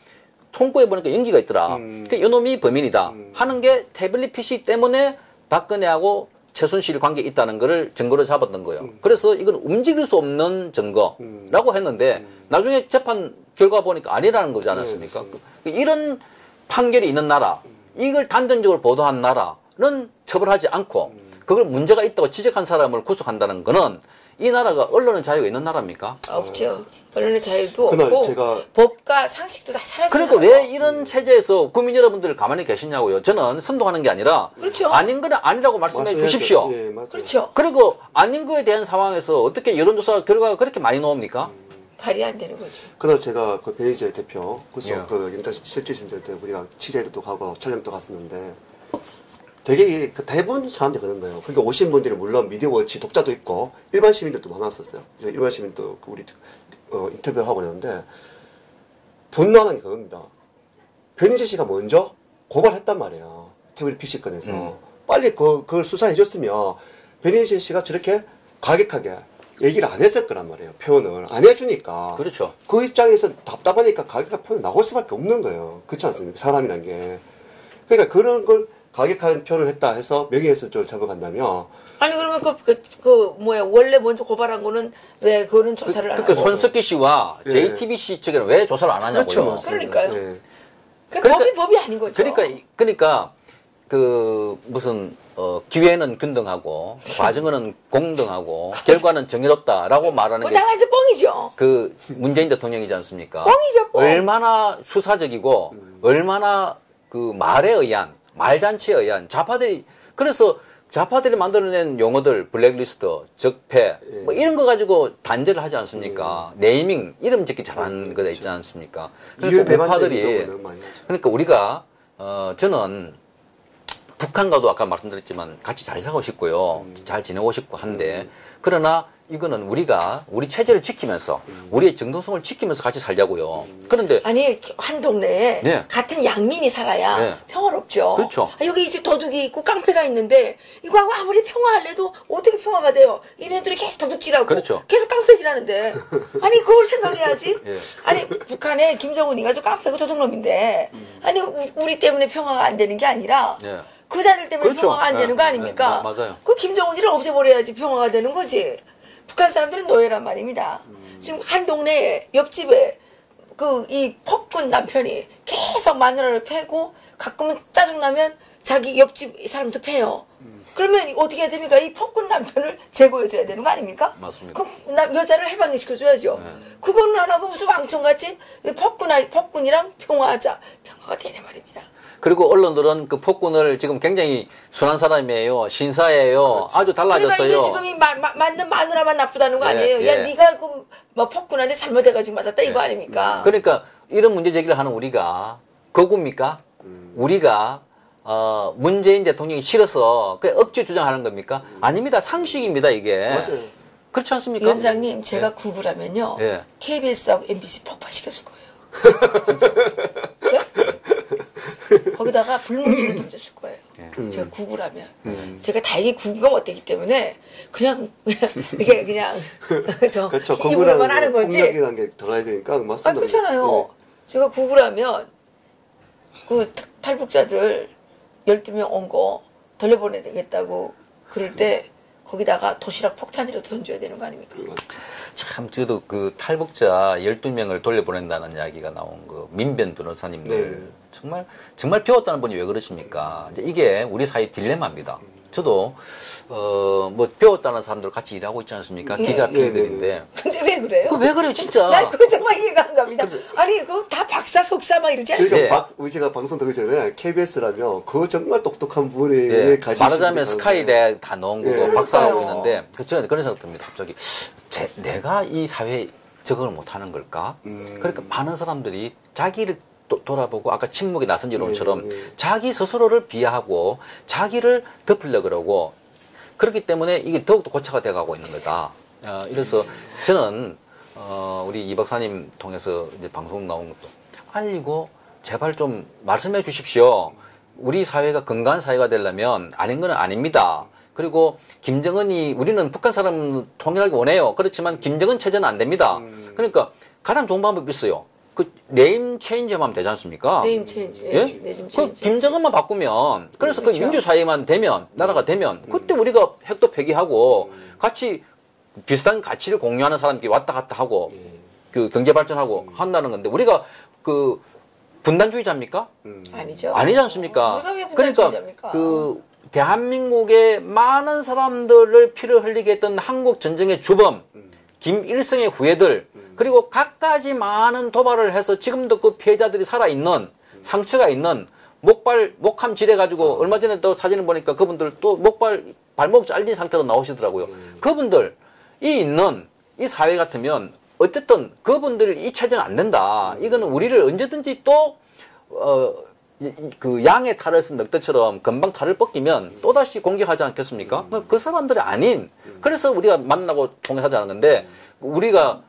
[SPEAKER 2] 통보해 보니까 연기가 있더라. 그러니까 이놈이 범인이다. 하는 게 태블릿 PC 때문에 박근혜하고 최순실 관계 있다는 거를 증거로 잡았던 거예요. 그래서 이건 움직일 수 없는 증거라고 했는데 나중에 재판 결과 보니까 아니라는 거지 않았습니까? 이런 판결이 있는 나라, 이걸 단정적으로 보도한 나라는 처벌하지 않고 그걸 문제가 있다고 지적한 사람을 구속한다는 거는 이 나라가 언론의 자유가 있는 나라입니까?
[SPEAKER 1] 없죠. 언론의 자유도
[SPEAKER 3] 그날
[SPEAKER 1] 없고
[SPEAKER 3] 제가-
[SPEAKER 1] 법과 상식도 다 사라지는
[SPEAKER 2] 그러니까 왜 이런 체제에서 국민 여러분들 가만히 계시냐고요. 저는 선동하는 게 아니라
[SPEAKER 1] 그렇죠.
[SPEAKER 2] 아닌 거는 아니라고 말씀해
[SPEAKER 3] 말씀하셨죠.
[SPEAKER 2] 주십시오.
[SPEAKER 3] 예, 맞아요.
[SPEAKER 1] 그렇죠.
[SPEAKER 2] 그리고 아닌 거에 대한 상황에서 어떻게 여론조사 결과가 그렇게 많이 나옵니까?
[SPEAKER 1] 발이 안 되는 거지.
[SPEAKER 3] 그날 제가 그 베이지의 대표 구속
[SPEAKER 2] 예.
[SPEAKER 3] 그 영장 실질심들 때 우리가 취재도 가고 촬영도 갔었는데 되게 그 대부분 사람들이 그런 거예요. 그러니까 오신 분들이 물론 미디어워치 독자도 있고 일반 시민들도 많았었어요. 일반 시민도 우리 인터뷰하고 그러는데 분노하는 게 그겁니다. 변희재 씨가 먼저 고발했단 말이에요. 태블릿 PC 건에서 빨리 그걸 수사해줬으면 변희재 씨가 저렇게 가격하게 얘기를 안 했을 거란 말이에요. 표현을 안 해주니까.
[SPEAKER 2] 그렇죠.
[SPEAKER 3] 그 입장에서 답답하니까 가격한 표현 나올 수밖에 없는 거예요. 그렇지 않습니까? 사람이란 게. 그러니까 그런 걸 가격한 표현을 했다 해서 명예훼손죄를 잡아간다면
[SPEAKER 1] 아니 그러면 뭐야 원래 먼저 고발한 거는 왜 그런 조사를 안
[SPEAKER 2] 그러니까
[SPEAKER 1] 하고?
[SPEAKER 2] 손석희 씨와
[SPEAKER 3] 예.
[SPEAKER 2] JTBC 측에는 왜 조사를 안 하냐고요.
[SPEAKER 1] 그렇죠. 그러니까요.
[SPEAKER 3] 예.
[SPEAKER 1] 그 법이 아닌 거죠.
[SPEAKER 2] 그러니까 그 무슨 기회는 균등하고 과정은 공정하고 결과는 정의롭다라고 말하는
[SPEAKER 1] 그건 다
[SPEAKER 2] 게
[SPEAKER 1] 완전 뻥이죠.
[SPEAKER 2] 그 문재인 대통령이지 않습니까?
[SPEAKER 1] 뻥이죠, 뻥.
[SPEAKER 2] 얼마나 수사적이고 얼마나 그 말에 의한 말잔치에 의한 좌파들이 그래서 좌파들이 만들어낸 용어들 블랙리스트, 적폐 뭐 이런 거 가지고 단죄를 하지 않습니까? 네이밍 이름 짓기 잘하는 거 있지 않습니까? 그러니까 우파들이 그러니까 우리가 저는 북한과도 아까 말씀드렸지만 같이 잘 살고 싶고요. 잘 지내고 싶고 한데 그러나 이거는 우리가 우리 체제를 지키면서 우리의 정통성을 지키면서 같이 살자고요. 그런데
[SPEAKER 1] 아니 한 동네에
[SPEAKER 2] 네.
[SPEAKER 1] 같은 양민이 살아야
[SPEAKER 2] 네.
[SPEAKER 1] 평화롭죠.
[SPEAKER 2] 그렇죠.
[SPEAKER 1] 여기 이제 도둑이 있고 깡패가 있는데 이거하고 아무리 평화할래도 어떻게 평화가 돼요? 이네들이 계속 도둑질하고
[SPEAKER 2] 그렇죠.
[SPEAKER 1] 계속 깡패질하는데 아니 그걸 생각해야지.
[SPEAKER 2] 예.
[SPEAKER 1] 아니 북한에 김정은이가 저 깡패고 도둑놈인데 아니 우리 때문에 평화가 안 되는 게 아니라
[SPEAKER 2] 예.
[SPEAKER 1] 그 자들 때문에
[SPEAKER 2] 그렇죠.
[SPEAKER 1] 평화가 안
[SPEAKER 2] 예,
[SPEAKER 1] 되는 거
[SPEAKER 2] 예,
[SPEAKER 1] 아닙니까?
[SPEAKER 2] 맞아요.
[SPEAKER 1] 그 김정은이를 없애버려야지 평화가 되는 거지. 북한 사람들은 노예란 말입니다. 지금 한 동네에 옆집에 그 이 폭군 남편이 계속 마누라를 패고 가끔은 짜증나면 자기 옆집 사람도 패요. 그러면 어떻게 해야 됩니까? 이 폭군 남편을 제거해줘야 되는 거 아닙니까?
[SPEAKER 2] 맞습니다.
[SPEAKER 1] 그 여자를 해방시켜줘야죠.
[SPEAKER 2] 네.
[SPEAKER 1] 그거는 안 하고 무슨 왕청같이 폭군이랑 평화하자. 평화가 되네 말입니다.
[SPEAKER 2] 그리고 언론들은 그 폭군을 지금 굉장히 순한 사람이에요. 신사예요. 아주 달라졌어요.
[SPEAKER 1] 그러니까 이게 지금 이 맞는 마누라만 나쁘다는 거
[SPEAKER 2] 예,
[SPEAKER 1] 아니에요?
[SPEAKER 2] 예.
[SPEAKER 1] 야, 네가 뭐 폭군한테 잘못해가지고 맞았다 이거 아닙니까?
[SPEAKER 2] 그러니까 이런 문제 제기를 하는 우리가 거구입니까? 우리가 문재인 대통령이 싫어서 그 억지 주장하는 겁니까? 아닙니다. 상식입니다 이게.
[SPEAKER 3] 맞아요.
[SPEAKER 2] 그렇지 않습니까?
[SPEAKER 1] 위원장님 제가 구글하면요
[SPEAKER 2] 예.
[SPEAKER 1] KBS하고 MBC 폭파시켰을 거예요. 네? 거기다가 불멍치를 던졌을 거예요. 제가 구글하면 제가 다행히 구글가 못되기 때문에 그냥 이게 그냥 저
[SPEAKER 3] 그렇죠.
[SPEAKER 1] 입으로만 하는 거지.
[SPEAKER 3] 폭력이라는 게 들어가야 되니까 맞습니다.
[SPEAKER 1] 아 그렇잖아요. 제가 구글하면 그 탈북자들 12명 온 거 돌려보내야 되겠다고 그럴 때 거기다가 도시락 폭탄이라도 던져야 되는 거 아닙니까?
[SPEAKER 2] 참, 저도 그 탈북자 12명을 돌려보낸다는 이야기가 나온 그 민변 변호사님들.
[SPEAKER 3] 네.
[SPEAKER 2] 정말 배웠다는 분이 왜 그러십니까? 이제 이게 우리 사회 딜레마입니다. 저도, 뭐, 배웠다는 사람들 같이 일하고 있지 않습니까? 기자, PD들인데.
[SPEAKER 1] 근데 왜 그래요?
[SPEAKER 2] 왜 그래요, 진짜?
[SPEAKER 1] 난 그거 정말 이해가 안 갑니다. 아니, 그거 다 박사, 속사 막 이러지 않습니까?
[SPEAKER 3] 그러니까 제가 방송 들기 전에 KBS라면 그거 정말 똑똑한 분이 가지신
[SPEAKER 2] 말하자면 스카이대 다 넣은 거고 박사하고 있는데 저는 그런 생각 듭니다. 갑자기 내가 이 사회에 적응을 못하는 걸까? 그러니까 많은 사람들이 자기를 돌아보고 아까 침묵의 나선 이론처럼 자기 스스로를 비하하고 자기를 덮으려고 그러고 그렇기 때문에 이게 더욱더 고착화 돼가고 있는 거다. 이래서 저는 우리 이 박사님 통해서 이제 방송 나온 것도 알리고 제발 좀 말씀해 주십시오. 우리 사회가 건강한 사회가 되려면 아닌 건 아닙니다. 그리고 김정은이 우리는 북한 사람을 통일하기 원해요. 그렇지만 김정은 체제는 안 됩니다. 그러니까 가장 좋은 방법이 있어요. 그 네임 체인지만 되지 않습니까?
[SPEAKER 1] 네임 체인지.
[SPEAKER 2] 예?
[SPEAKER 1] 네임
[SPEAKER 2] 그
[SPEAKER 1] 체인지.
[SPEAKER 2] 김정은만 바꾸면 그래서
[SPEAKER 1] 그렇죠.
[SPEAKER 2] 그 민주 사회만 되면 나라가 되면 그때 우리가 핵도 폐기하고 같이 비슷한 가치를 공유하는 사람들이 왔다 갔다 하고 그 경제 발전하고 한다는 건데 우리가 그 분단주의자입니까?
[SPEAKER 1] 아니죠.
[SPEAKER 2] 아니지 않습니까?
[SPEAKER 1] 우리가 왜
[SPEAKER 2] 그러니까
[SPEAKER 1] 분단주의자입니까?
[SPEAKER 2] 그 대한민국의 많은 사람들을 피를 흘리게 했던 한국 전쟁의 주범 김일성의 후예들 그리고 갖가지 많은 도발을 해서 지금도 그 피해자들이 살아있는 상처가 있는 목함 지뢰 가지고 얼마 전에 또 사진을 보니까 그분들 또 발목 잘린 상태로 나오시더라고요. 그분들이 있는 이 사회 같으면 어쨌든 그분들 이 체제는 안 된다. 이거는 우리를 언제든지 또 그 양의 탈을 쓴 늑대처럼 금방 탈을 뻗기면 또다시 공격하지 않겠습니까? 그 사람들이 아닌 그래서 우리가 만나고 통일하자는 건데 우리가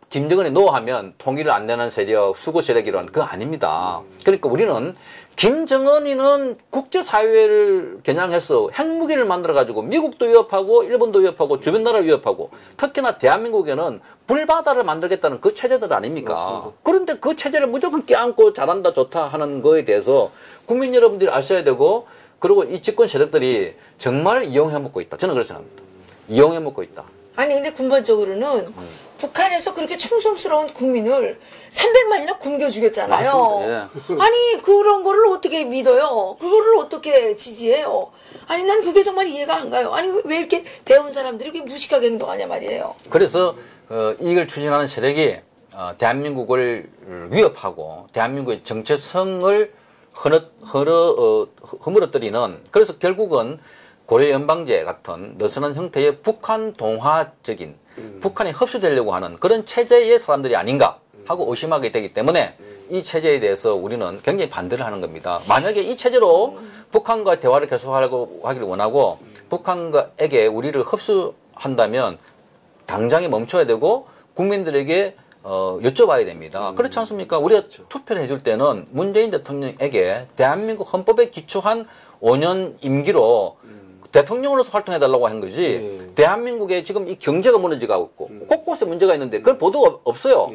[SPEAKER 2] 김정은이 노하면 통일을 안 되는 세력, 수구 세력이란 그거 아닙니다. 그러니까 우리는 김정은이는 국제사회를 겨냥해서 핵무기를 만들어가지고 미국도 위협하고 일본도 위협하고 주변 나라를 위협하고 특히나 대한민국에는 불바다를 만들겠다는 그 체제들 아닙니까?
[SPEAKER 3] 맞습니다.
[SPEAKER 2] 그런데 그 체제를 무조건 껴안고 잘한다 좋다 하는 거에 대해서 국민 여러분들이 아셔야 되고 그리고 이 집권 세력들이 정말 이용해 먹고 있다. 저는 그렇게 생각합니다. 이용해 먹고 있다.
[SPEAKER 1] 아니 근데 근본적으로는 북한에서 그렇게 충성스러운 국민을 300만이나 굶겨 죽였잖아요.
[SPEAKER 2] 맞습니다.
[SPEAKER 1] 아니 그런 거를 어떻게 믿어요? 그거를 어떻게 지지해요? 아니 난 그게 정말 이해가 안 가요. 아니 왜 이렇게 배운 사람들이 이렇게 무식하게 행동하냐 말이에요.
[SPEAKER 2] 그래서 이걸 추진하는 세력이 대한민국을 위협하고 대한민국의 정체성을 허물어뜨리는 그래서 결국은 고려연방제 같은 느슨한 형태의 북한 동화적인 북한에 흡수되려고 하는 그런 체제의 사람들이 아닌가 하고 의심하게 되기 때문에 이 체제에 대해서 우리는 굉장히 반대를 하는 겁니다. 만약에 이 체제로 북한과 대화를 계속하려고 하기를 원하고 북한에게 우리를 흡수한다면 당장에 멈춰야 되고 국민들에게 여쭤봐야 됩니다. 그렇지 않습니까? 우리가 투표를 해줄 때는 문재인 대통령에게 대한민국 헌법에 기초한 5년 임기로 대통령으로서 활동해달라고 한 거지 대한민국에 지금 이 경제가 무너지고 있고 곳곳에 문제가 있는데 그걸 보도가 없어요.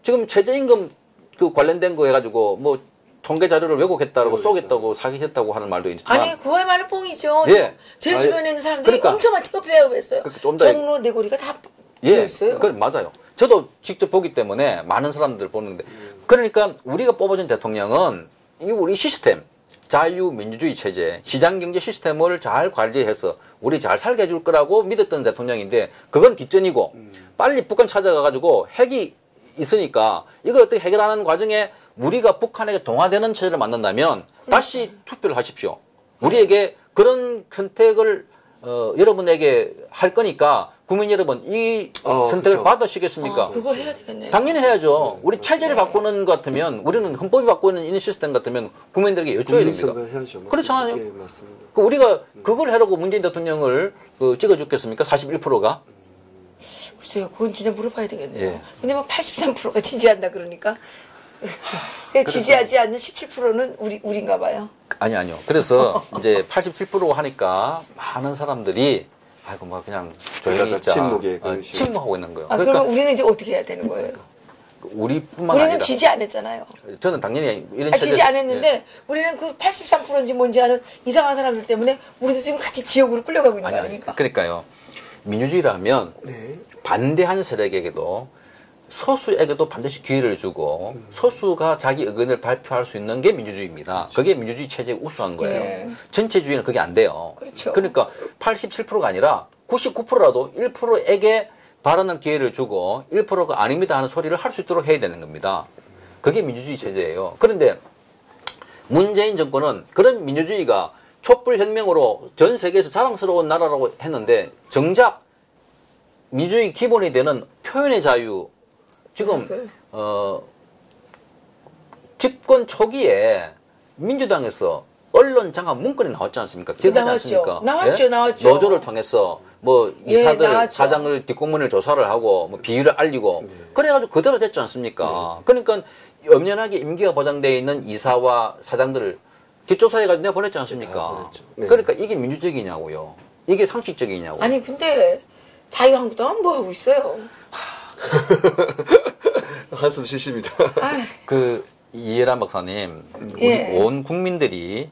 [SPEAKER 2] 지금 최저임금 그 관련된 거 해가지고 뭐 통계 자료를 왜곡했다고 쏘겠다고 사기했다고 하는 말도 있지만
[SPEAKER 1] 아니 그거야말로 뽕이죠.
[SPEAKER 2] 예.
[SPEAKER 1] 제 주변에 있는 사람들이
[SPEAKER 2] 그러니까.
[SPEAKER 1] 엄청 많이 협회했어요.
[SPEAKER 2] 좀 더-
[SPEAKER 1] 종로 내고리가 다
[SPEAKER 2] 예,
[SPEAKER 1] 비어있어요.
[SPEAKER 2] 그건 맞아요. 저도 직접 보기 때문에 많은 사람들 보는데 그러니까 우리가 뽑아준 대통령은 이 우리 시스템 자유민주주의 체제, 시장경제 시스템을 잘 관리해서 우리 잘 살게 해줄 거라고 믿었던 대통령인데 그건 뒷전이고 빨리 북한 찾아가가지고 핵이 있으니까 이걸 어떻게 해결하는 과정에 우리가 북한에게 동화되는 체제를 만든다면 다시 투표를 하십시오. 우리에게 그런 선택을 여러분에게 할 거니까 국민 여러분 이 선택을
[SPEAKER 3] 그쵸.
[SPEAKER 2] 받으시겠습니까?
[SPEAKER 1] 그거 해야 되겠네요.
[SPEAKER 2] 당연히 해야죠. 우리 체제를 바꾸는 것 같으면 우리는 헌법이 바꾸는 이 시스템 같으면 국민들에게 여쭤야 됩니다.
[SPEAKER 3] 국민선거 해야죠.
[SPEAKER 2] 그렇잖아요.
[SPEAKER 3] 예, 맞습니다.
[SPEAKER 2] 그 우리가 그걸 하려고 문재인 대통령을 찍어줬겠습니까? 41%가?
[SPEAKER 1] 글쎄요, 그건 진짜 물어봐야 되겠네요.
[SPEAKER 2] 예.
[SPEAKER 1] 근데 뭐 83%가 지지한다 그러니까. 지지하지 않는 17%는 우리인가 봐요.
[SPEAKER 2] 아니요. 그래서 이제 87% 하니까 많은 사람들이 아이고 뭐 그냥 조용히
[SPEAKER 3] 그러니까
[SPEAKER 2] 있자.
[SPEAKER 3] 침묵에 그런 식으로.
[SPEAKER 2] 침묵하고 있는 거예요.
[SPEAKER 1] 아, 그러면 우리는 이제 어떻게 해야 되는 거예요?
[SPEAKER 2] 우리뿐만
[SPEAKER 1] 우리는
[SPEAKER 2] 아니라
[SPEAKER 1] 지지 안 했잖아요.
[SPEAKER 2] 저는 당연히 이런
[SPEAKER 1] 지지 안 했는데 우리는 그 83%인지 뭔지 아는 이상한 사람들 때문에 우리도 지금 같이 지옥으로 끌려가고 있는 거 아닙니까?
[SPEAKER 2] 그러니까요. 민주주의라면
[SPEAKER 3] 네.
[SPEAKER 2] 반대하는 세력에게도 소수에게도 반드시 기회를 주고 소수가 자기 의견을 발표할 수 있는 게 민주주의입니다.
[SPEAKER 3] 그렇죠.
[SPEAKER 2] 그게 민주주의 체제의 우수한 거예요.
[SPEAKER 1] 네.
[SPEAKER 2] 전체주의는 그게 안 돼요.
[SPEAKER 1] 그렇죠.
[SPEAKER 2] 그러니까 87%가 아니라 99%라도 1%에게 발언할 기회를 주고 1%가 아닙니다 하는 소리를 할 수 있도록 해야 되는 겁니다. 그게 민주주의 체제예요. 그런데 문재인 정권은 그런 민주주의가 촛불혁명으로 전 세계에서 자랑스러운 나라라고 했는데 정작 민주주의 기본이 되는 표현의 자유 지금 집권 초기에 민주당에서 언론 장악 문건이 나왔지 않습니까? 기억하지 않습니까?
[SPEAKER 1] 나왔죠.
[SPEAKER 2] 노조를 통해서 뭐 이사들
[SPEAKER 1] 나왔죠.
[SPEAKER 2] 사장을 뒷공문을 조사를 하고 뭐 비위를 알리고 그래가지고 그대로 됐지 않습니까? 그러니까 엄연하게 임기가 보장되어 있는 이사와 사장들을 뒷조사해가지고 내가 보냈지 않습니까?
[SPEAKER 3] 네.
[SPEAKER 2] 그러니까 이게 민주적이냐고요. 이게 상식적이냐고.
[SPEAKER 1] 아니 근데 자유한국당은 뭐 하고 있어요?
[SPEAKER 3] 한숨 쉬십니다.
[SPEAKER 2] 그 이해란 박사님,
[SPEAKER 1] 예.
[SPEAKER 2] 우리 온 국민들이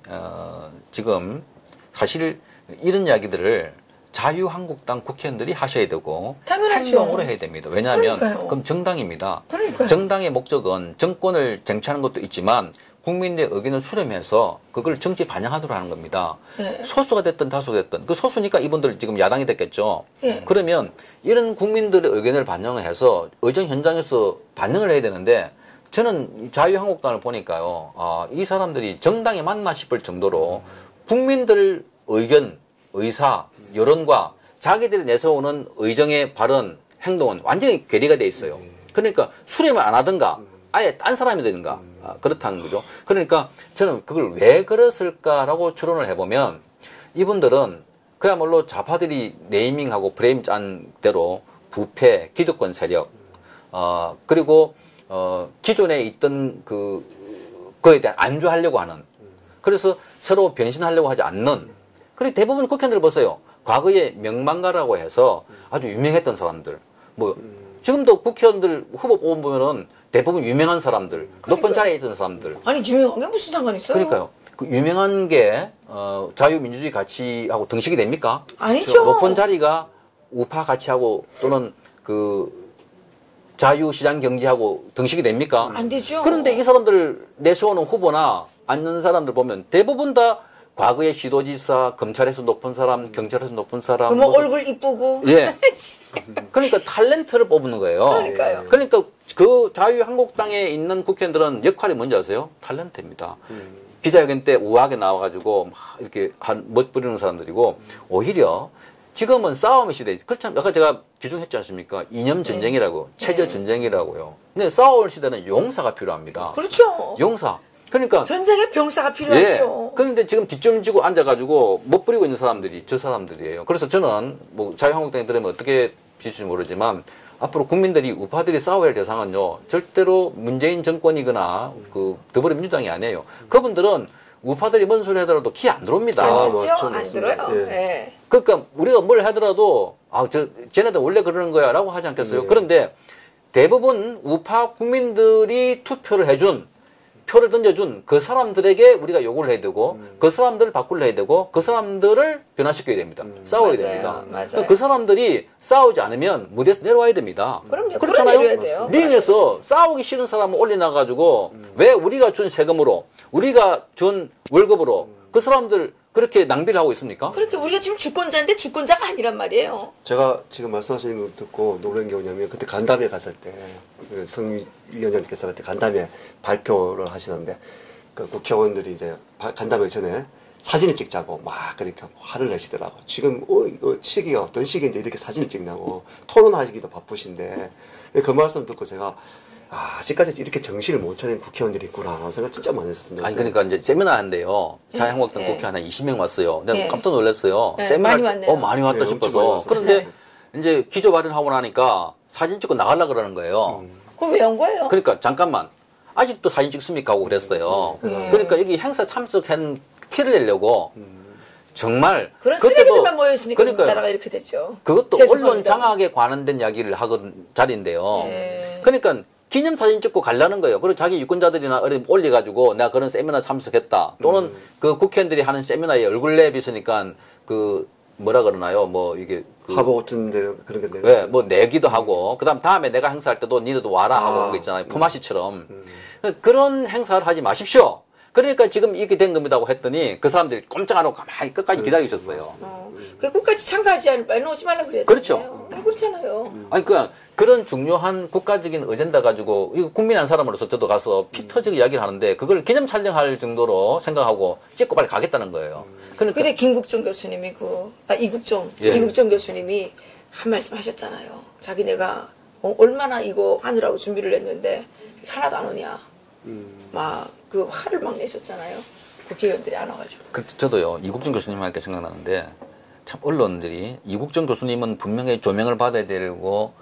[SPEAKER 2] 지금 사실 이런 이야기들을 자유한국당 국회의원들이 하셔야 되고
[SPEAKER 1] 당연하죠.
[SPEAKER 2] 행동으로 해야 됩니다. 왜냐하면
[SPEAKER 1] 그러니까요.
[SPEAKER 2] 그럼 정당입니다.
[SPEAKER 1] 그러니까요.
[SPEAKER 2] 정당의 목적은 정권을 쟁취하는 것도 있지만 국민의 의견을 수렴해서 그걸 정치 반영하도록 하는 겁니다.
[SPEAKER 1] 예.
[SPEAKER 2] 소수가 됐든 다수가 됐든 그 소수니까 이분들 지금 야당이 됐겠죠.
[SPEAKER 1] 예.
[SPEAKER 2] 그러면 이런 국민들의 의견을 반영해서 의정 현장에서 반영을 해야 되는데 저는 자유한국당을 보니까요. 이 사람들이 정당에 맞나 싶을 정도로 국민들 의견, 의사, 여론과 자기들이 내세우는 의정의 발언, 행동은 완전히 괴리가 돼 있어요. 그러니까 수렴을 안 하든가 아예 딴 사람이 되든가 그렇다는 거죠. 그러니까 저는 그걸 왜 그랬을까라고 추론을 해보면 이분들은 그야말로 좌파들이 네이밍하고 프레임 짠 대로 부패, 기득권 세력, 그리고 기존에 있던 그거에 대한 안주하려고 하는, 그래서 새로 변신하려고 하지 않는, 그리고 대부분 국회의원들 보세요. 과거에 명망가라고 해서 아주 유명했던 사람들, 뭐, 지금도 국회의원들 후보 뽑으면은 대부분 유명한 사람들, 높은 자리에 있던 사람들.
[SPEAKER 1] 아니 유명한 게 무슨 상관 있어요?
[SPEAKER 2] 그러니까요. 그 유명한 게, 자유민주주의 가치하고 등식이 됩니까?
[SPEAKER 1] 아니죠.
[SPEAKER 2] 높은 자리가 우파 가치하고 또는 자유시장 경제하고 등식이 됩니까?
[SPEAKER 1] 안 되죠.
[SPEAKER 2] 그런데 이 사람들 내세우는 후보나 앉는 사람들 보면 대부분 다 과거에 시도지사, 검찰에서 높은 사람, 경찰에서 높은 사람.
[SPEAKER 1] 뭐 얼굴 이쁘고.
[SPEAKER 2] 예. 그러니까 탤런트를 뽑는 거예요.
[SPEAKER 1] 그러니까요.
[SPEAKER 2] 그러니까 그 자유한국당에 있는 국회의원들은 역할이 뭔지 아세요? 탤런트입니다. 기자회견 때 우아하게 나와가지고 막 이렇게 멋부리는 사람들이고 오히려 지금은 싸움의 시대. 그렇잖아요. 아까 제가 기중했지 않습니까? 이념 전쟁이라고, 체제 전쟁이라고요. 근데 싸울 시대는 용사가 필요합니다.
[SPEAKER 1] 그렇죠.
[SPEAKER 2] 용사. 그러니까
[SPEAKER 1] 전쟁에 병사가 필요하죠.
[SPEAKER 2] 예. 그런데 지금 뒷점 지고 앉아가지고 못 부리고 있는 사람들이 저 사람들이에요. 그래서 저는 뭐 자유한국당에 들으면 어떻게 비칠지 모르지만 앞으로 국민들이 우파들이 싸워야 할 대상은요 절대로 문재인 정권이거나 그 더불어민주당이 아니에요. 그분들은 우파들이 뭔 소리 하더라도 귀 안 들어옵니다.
[SPEAKER 1] 안 듣죠?
[SPEAKER 3] 맞죠,
[SPEAKER 1] 안
[SPEAKER 3] 맞습니다.
[SPEAKER 1] 들어요.
[SPEAKER 3] 예.
[SPEAKER 1] 예.
[SPEAKER 2] 그러니까 우리가 뭘 하더라도 쟤네들 원래 그러는 거야라고 하지 않겠어요.
[SPEAKER 3] 네.
[SPEAKER 2] 그런데 대부분 우파 국민들이 투표를 해준 표를 던져준 그 사람들에게 우리가 요구를 해야 되고 그 사람들을 바꾸려 해야 되고 그 사람들을 변화시켜야 됩니다. 싸워야
[SPEAKER 1] 맞아요.
[SPEAKER 2] 됩니다.
[SPEAKER 1] 맞아요.
[SPEAKER 2] 그 사람들이 싸우지 않으면 무대에서 내려와야 됩니다.
[SPEAKER 1] 그럼요.
[SPEAKER 2] 그렇잖아요.
[SPEAKER 1] 끌어내려야 돼요.
[SPEAKER 2] 미국에서 싸우기 싫은 사람을 올려놔가지고 왜 우리가 준 세금으로 우리가 준 월급으로 그 사람들 그렇게 낭비를 하고 있습니까?
[SPEAKER 1] 그렇게 우리가 지금 주권자인데 주권자가 아니란 말이에요.
[SPEAKER 3] 제가 지금 말씀하시는 거 듣고 놀란 게 뭐냐면 그때 간담회 갔을 때 성 위원장님께서 그때 간담회 발표를 하시는데 그 국회의원들이 이제 간담회 전에 사진을 찍자고 막 그러니까 화를 내시더라고. 지금 이거 시기가 어떤 시기인데 이렇게 사진을 찍냐고 토론하시기도 바쁘신데 그 말씀 듣고 제가 아직까지 이렇게 정신을 못 차린 국회의원들이 있구나 라는 생각 진짜 많이 했었습니다.
[SPEAKER 2] 아니 그러니까 이제 세미나 한데요. 자유한국당
[SPEAKER 1] 네.
[SPEAKER 2] 국회 한 20명 왔어요. 내가
[SPEAKER 1] 네.
[SPEAKER 2] 깜짝 놀랐어요.
[SPEAKER 1] 네,
[SPEAKER 2] 세미나
[SPEAKER 1] 많이 왔네요.
[SPEAKER 2] 많이 왔다
[SPEAKER 3] 네, 엄청 많이
[SPEAKER 2] 싶어서.
[SPEAKER 3] 왔어요.
[SPEAKER 2] 그런데 이제 기조 발언하고 나니까 사진 찍고 나가려 그러는 거예요.
[SPEAKER 1] 그럼 왜 한 거예요?
[SPEAKER 2] 그러니까 잠깐만 아직도 사진 찍습니까 하고 그랬어요. 그러니까 여기 행사 참석한 티를 내려고 정말
[SPEAKER 1] 그런
[SPEAKER 2] 그때도
[SPEAKER 1] 쓰레기들만 모여있으니까
[SPEAKER 2] 그러니까요.
[SPEAKER 1] 나라가 이렇게 됐죠.
[SPEAKER 2] 그것도
[SPEAKER 1] 죄송합니다.
[SPEAKER 2] 언론 장악에 관한된 이야기를 하던 자리인데요.
[SPEAKER 1] 네.
[SPEAKER 2] 그러니까 기념사진 찍고 가려는 거예요. 그리고 자기 유권자들이나 어디 올려가지고 내가 그런 세미나 참석했다. 또는 그 국회의원들이 하는 세미나에 얼굴 내비으니까 그 뭐라 그러나요? 뭐 이게 그
[SPEAKER 3] 하버 같은 데 그런 게
[SPEAKER 2] 네, 뭐 내기도 하고 그다음 다음에 내가 행사할 때도 니들도 와라 하고 그런 거 있잖아요. 포마시처럼 그런 행사를 하지 마십시오. 그러니까 지금 이렇게 된 겁니다고 했더니 그 사람들이 꼼짝 안 하고 가만히 끝까지 기다리셨어요.
[SPEAKER 1] 그 끝까지 참가하지 않을 바에 놓지 말라 그래야
[SPEAKER 2] 그렇죠.
[SPEAKER 1] 그렇잖아요.
[SPEAKER 2] 아니 그런 중요한 국가적인 어젠다 가지고 이거 국민 한 사람으로서 저도 가서 피 터지게 이야기를 하는데 그걸 기념 촬영할 정도로 생각하고 찍고 빨리 가겠다는 거예요. 그러니까
[SPEAKER 1] 근데 김국종 교수님이 이국종 교수님이 한 말씀 하셨잖아요. 자기네가 얼마나 이거 하느라고 준비를 했는데 하나도 안 오냐. 막 그 화를 막 내셨잖아요. 국회의원들이 안 와가지고.
[SPEAKER 2] 저도요 이국정 교수님 할 때 생각나는데 참 언론들이 이국정 교수님은 분명히 조명을 받아야 되고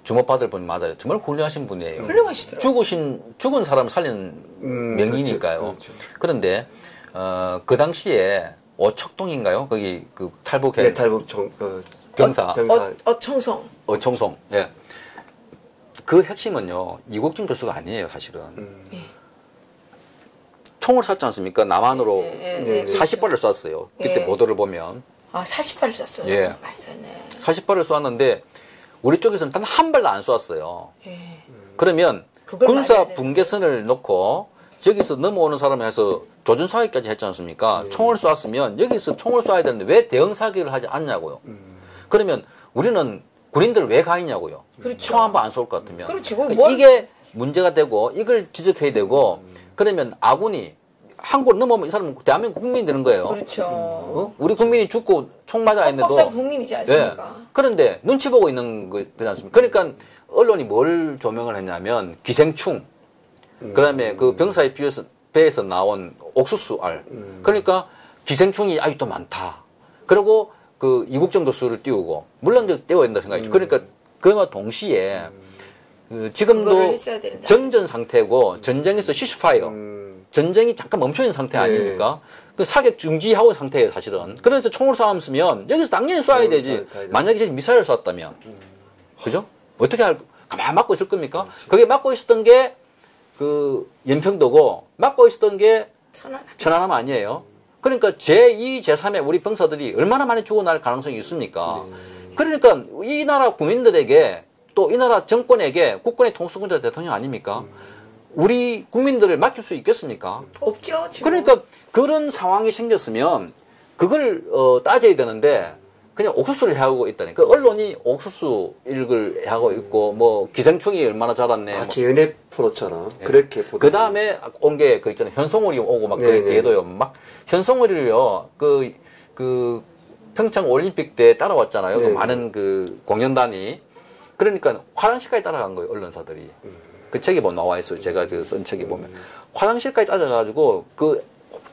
[SPEAKER 2] 주목받을 분 맞아요. 정말 훌륭하신 분이에요.
[SPEAKER 1] 훌륭하시더라고요.
[SPEAKER 2] 죽은 사람 살리는 명인이니까요.
[SPEAKER 3] 그렇죠.
[SPEAKER 2] 그런데 그 당시에 오척동인가요? 거기 그 탈북
[SPEAKER 3] 네, 탈북
[SPEAKER 2] 병사
[SPEAKER 1] 어청성.
[SPEAKER 2] 예. 그 핵심은요 이국정 교수가 아니에요 사실은. 총을 쐈지 않습니까? 남한으로 40발을 쐈어요. 그때 보도를 보면.
[SPEAKER 1] 40발을 쐈어요.
[SPEAKER 2] 예.
[SPEAKER 1] 많이 쐈네.
[SPEAKER 2] 40발을 쐈는데 우리 쪽에서는 단 한 발도 안 쐈어요. 그러면 군사 분계선을 놓고 저기서 넘어오는 사람을 해서 조준사격까지 했지 않습니까? 총을 쐈으면 여기서 총을 쏴야 되는데 왜 대응사격을 하지 않냐고요. 그러면 우리는 군인들 왜 가 있냐고요.
[SPEAKER 1] 그렇죠.
[SPEAKER 2] 총 한 번 안 쏠 것 같으면.
[SPEAKER 1] 그렇지.
[SPEAKER 2] 이게 문제가 되고 이걸 지적해야 되고 그러면 아군이 한국 넘어오면 이 사람은 대한민국 국민이 되는 거예요.
[SPEAKER 1] 그렇죠.
[SPEAKER 2] 우리 국민이 죽고 총 맞아 있는데도
[SPEAKER 1] 헌법상 국민이지 않습니까?
[SPEAKER 2] 그런데 눈치 보고 있는 거지 않습니까? 그러니까 언론이 뭘 조명을 했냐면 기생충, 그다음에 그 병사의 배에서 나온 옥수수알, 그러니까 기생충이 아직도 많다. 그리고 그 이국정 교수를 띄우고 물론 띄워야 된다 생각이죠. 그러니까 그와 동시에 지금도 정전 상태고 전쟁에서 시스파이어 전쟁이 잠깐 멈춰 있는 상태 아닙니까? 그 사격 중지하고 있는 상태예요 사실은. 그래서 총을 쏘면 여기서 당연히 쏴야 되지. 만약에 미사일을 쐈다면 그죠? 어떻게 가만히 막고 있을 겁니까? 그게 막고 있었던 게 그 연평도고 막고 있었던 게 천안함 아니에요. 그러니까 제2, 제3의 우리 병사들이 얼마나 많이 죽어날 가능성이 있습니까? 그러니까 이 나라 국민들에게 또 이 나라 정권에게 국권의 통수권자 대통령 아닙니까? 우리 국민들을 맡길 수 있겠습니까?
[SPEAKER 1] 없죠. 지금.
[SPEAKER 2] 그러니까 그런 상황이 생겼으면 그걸 따져야 되는데 그냥 옥수수를 해하고 있다니까. 언론이 옥수수 일을 하고 있고 뭐 기생충이 얼마나 자랐네.
[SPEAKER 3] 마치 연애 포로처럼 그렇게 보도.
[SPEAKER 2] 그 다음에 온 게 그 있잖아요. 현송월이 오고 막 그 뒤에도요. 막 현송월이를요. 그 평창 올림픽 때 따라왔잖아요. 그 많은 그 공연단이. 그러니까 화장실까지 따라간 거예요. 언론사들이. 그 책에 뭐 나와 있어요. 제가 쓴 책에 보면 화장실까지 따라가가지고 그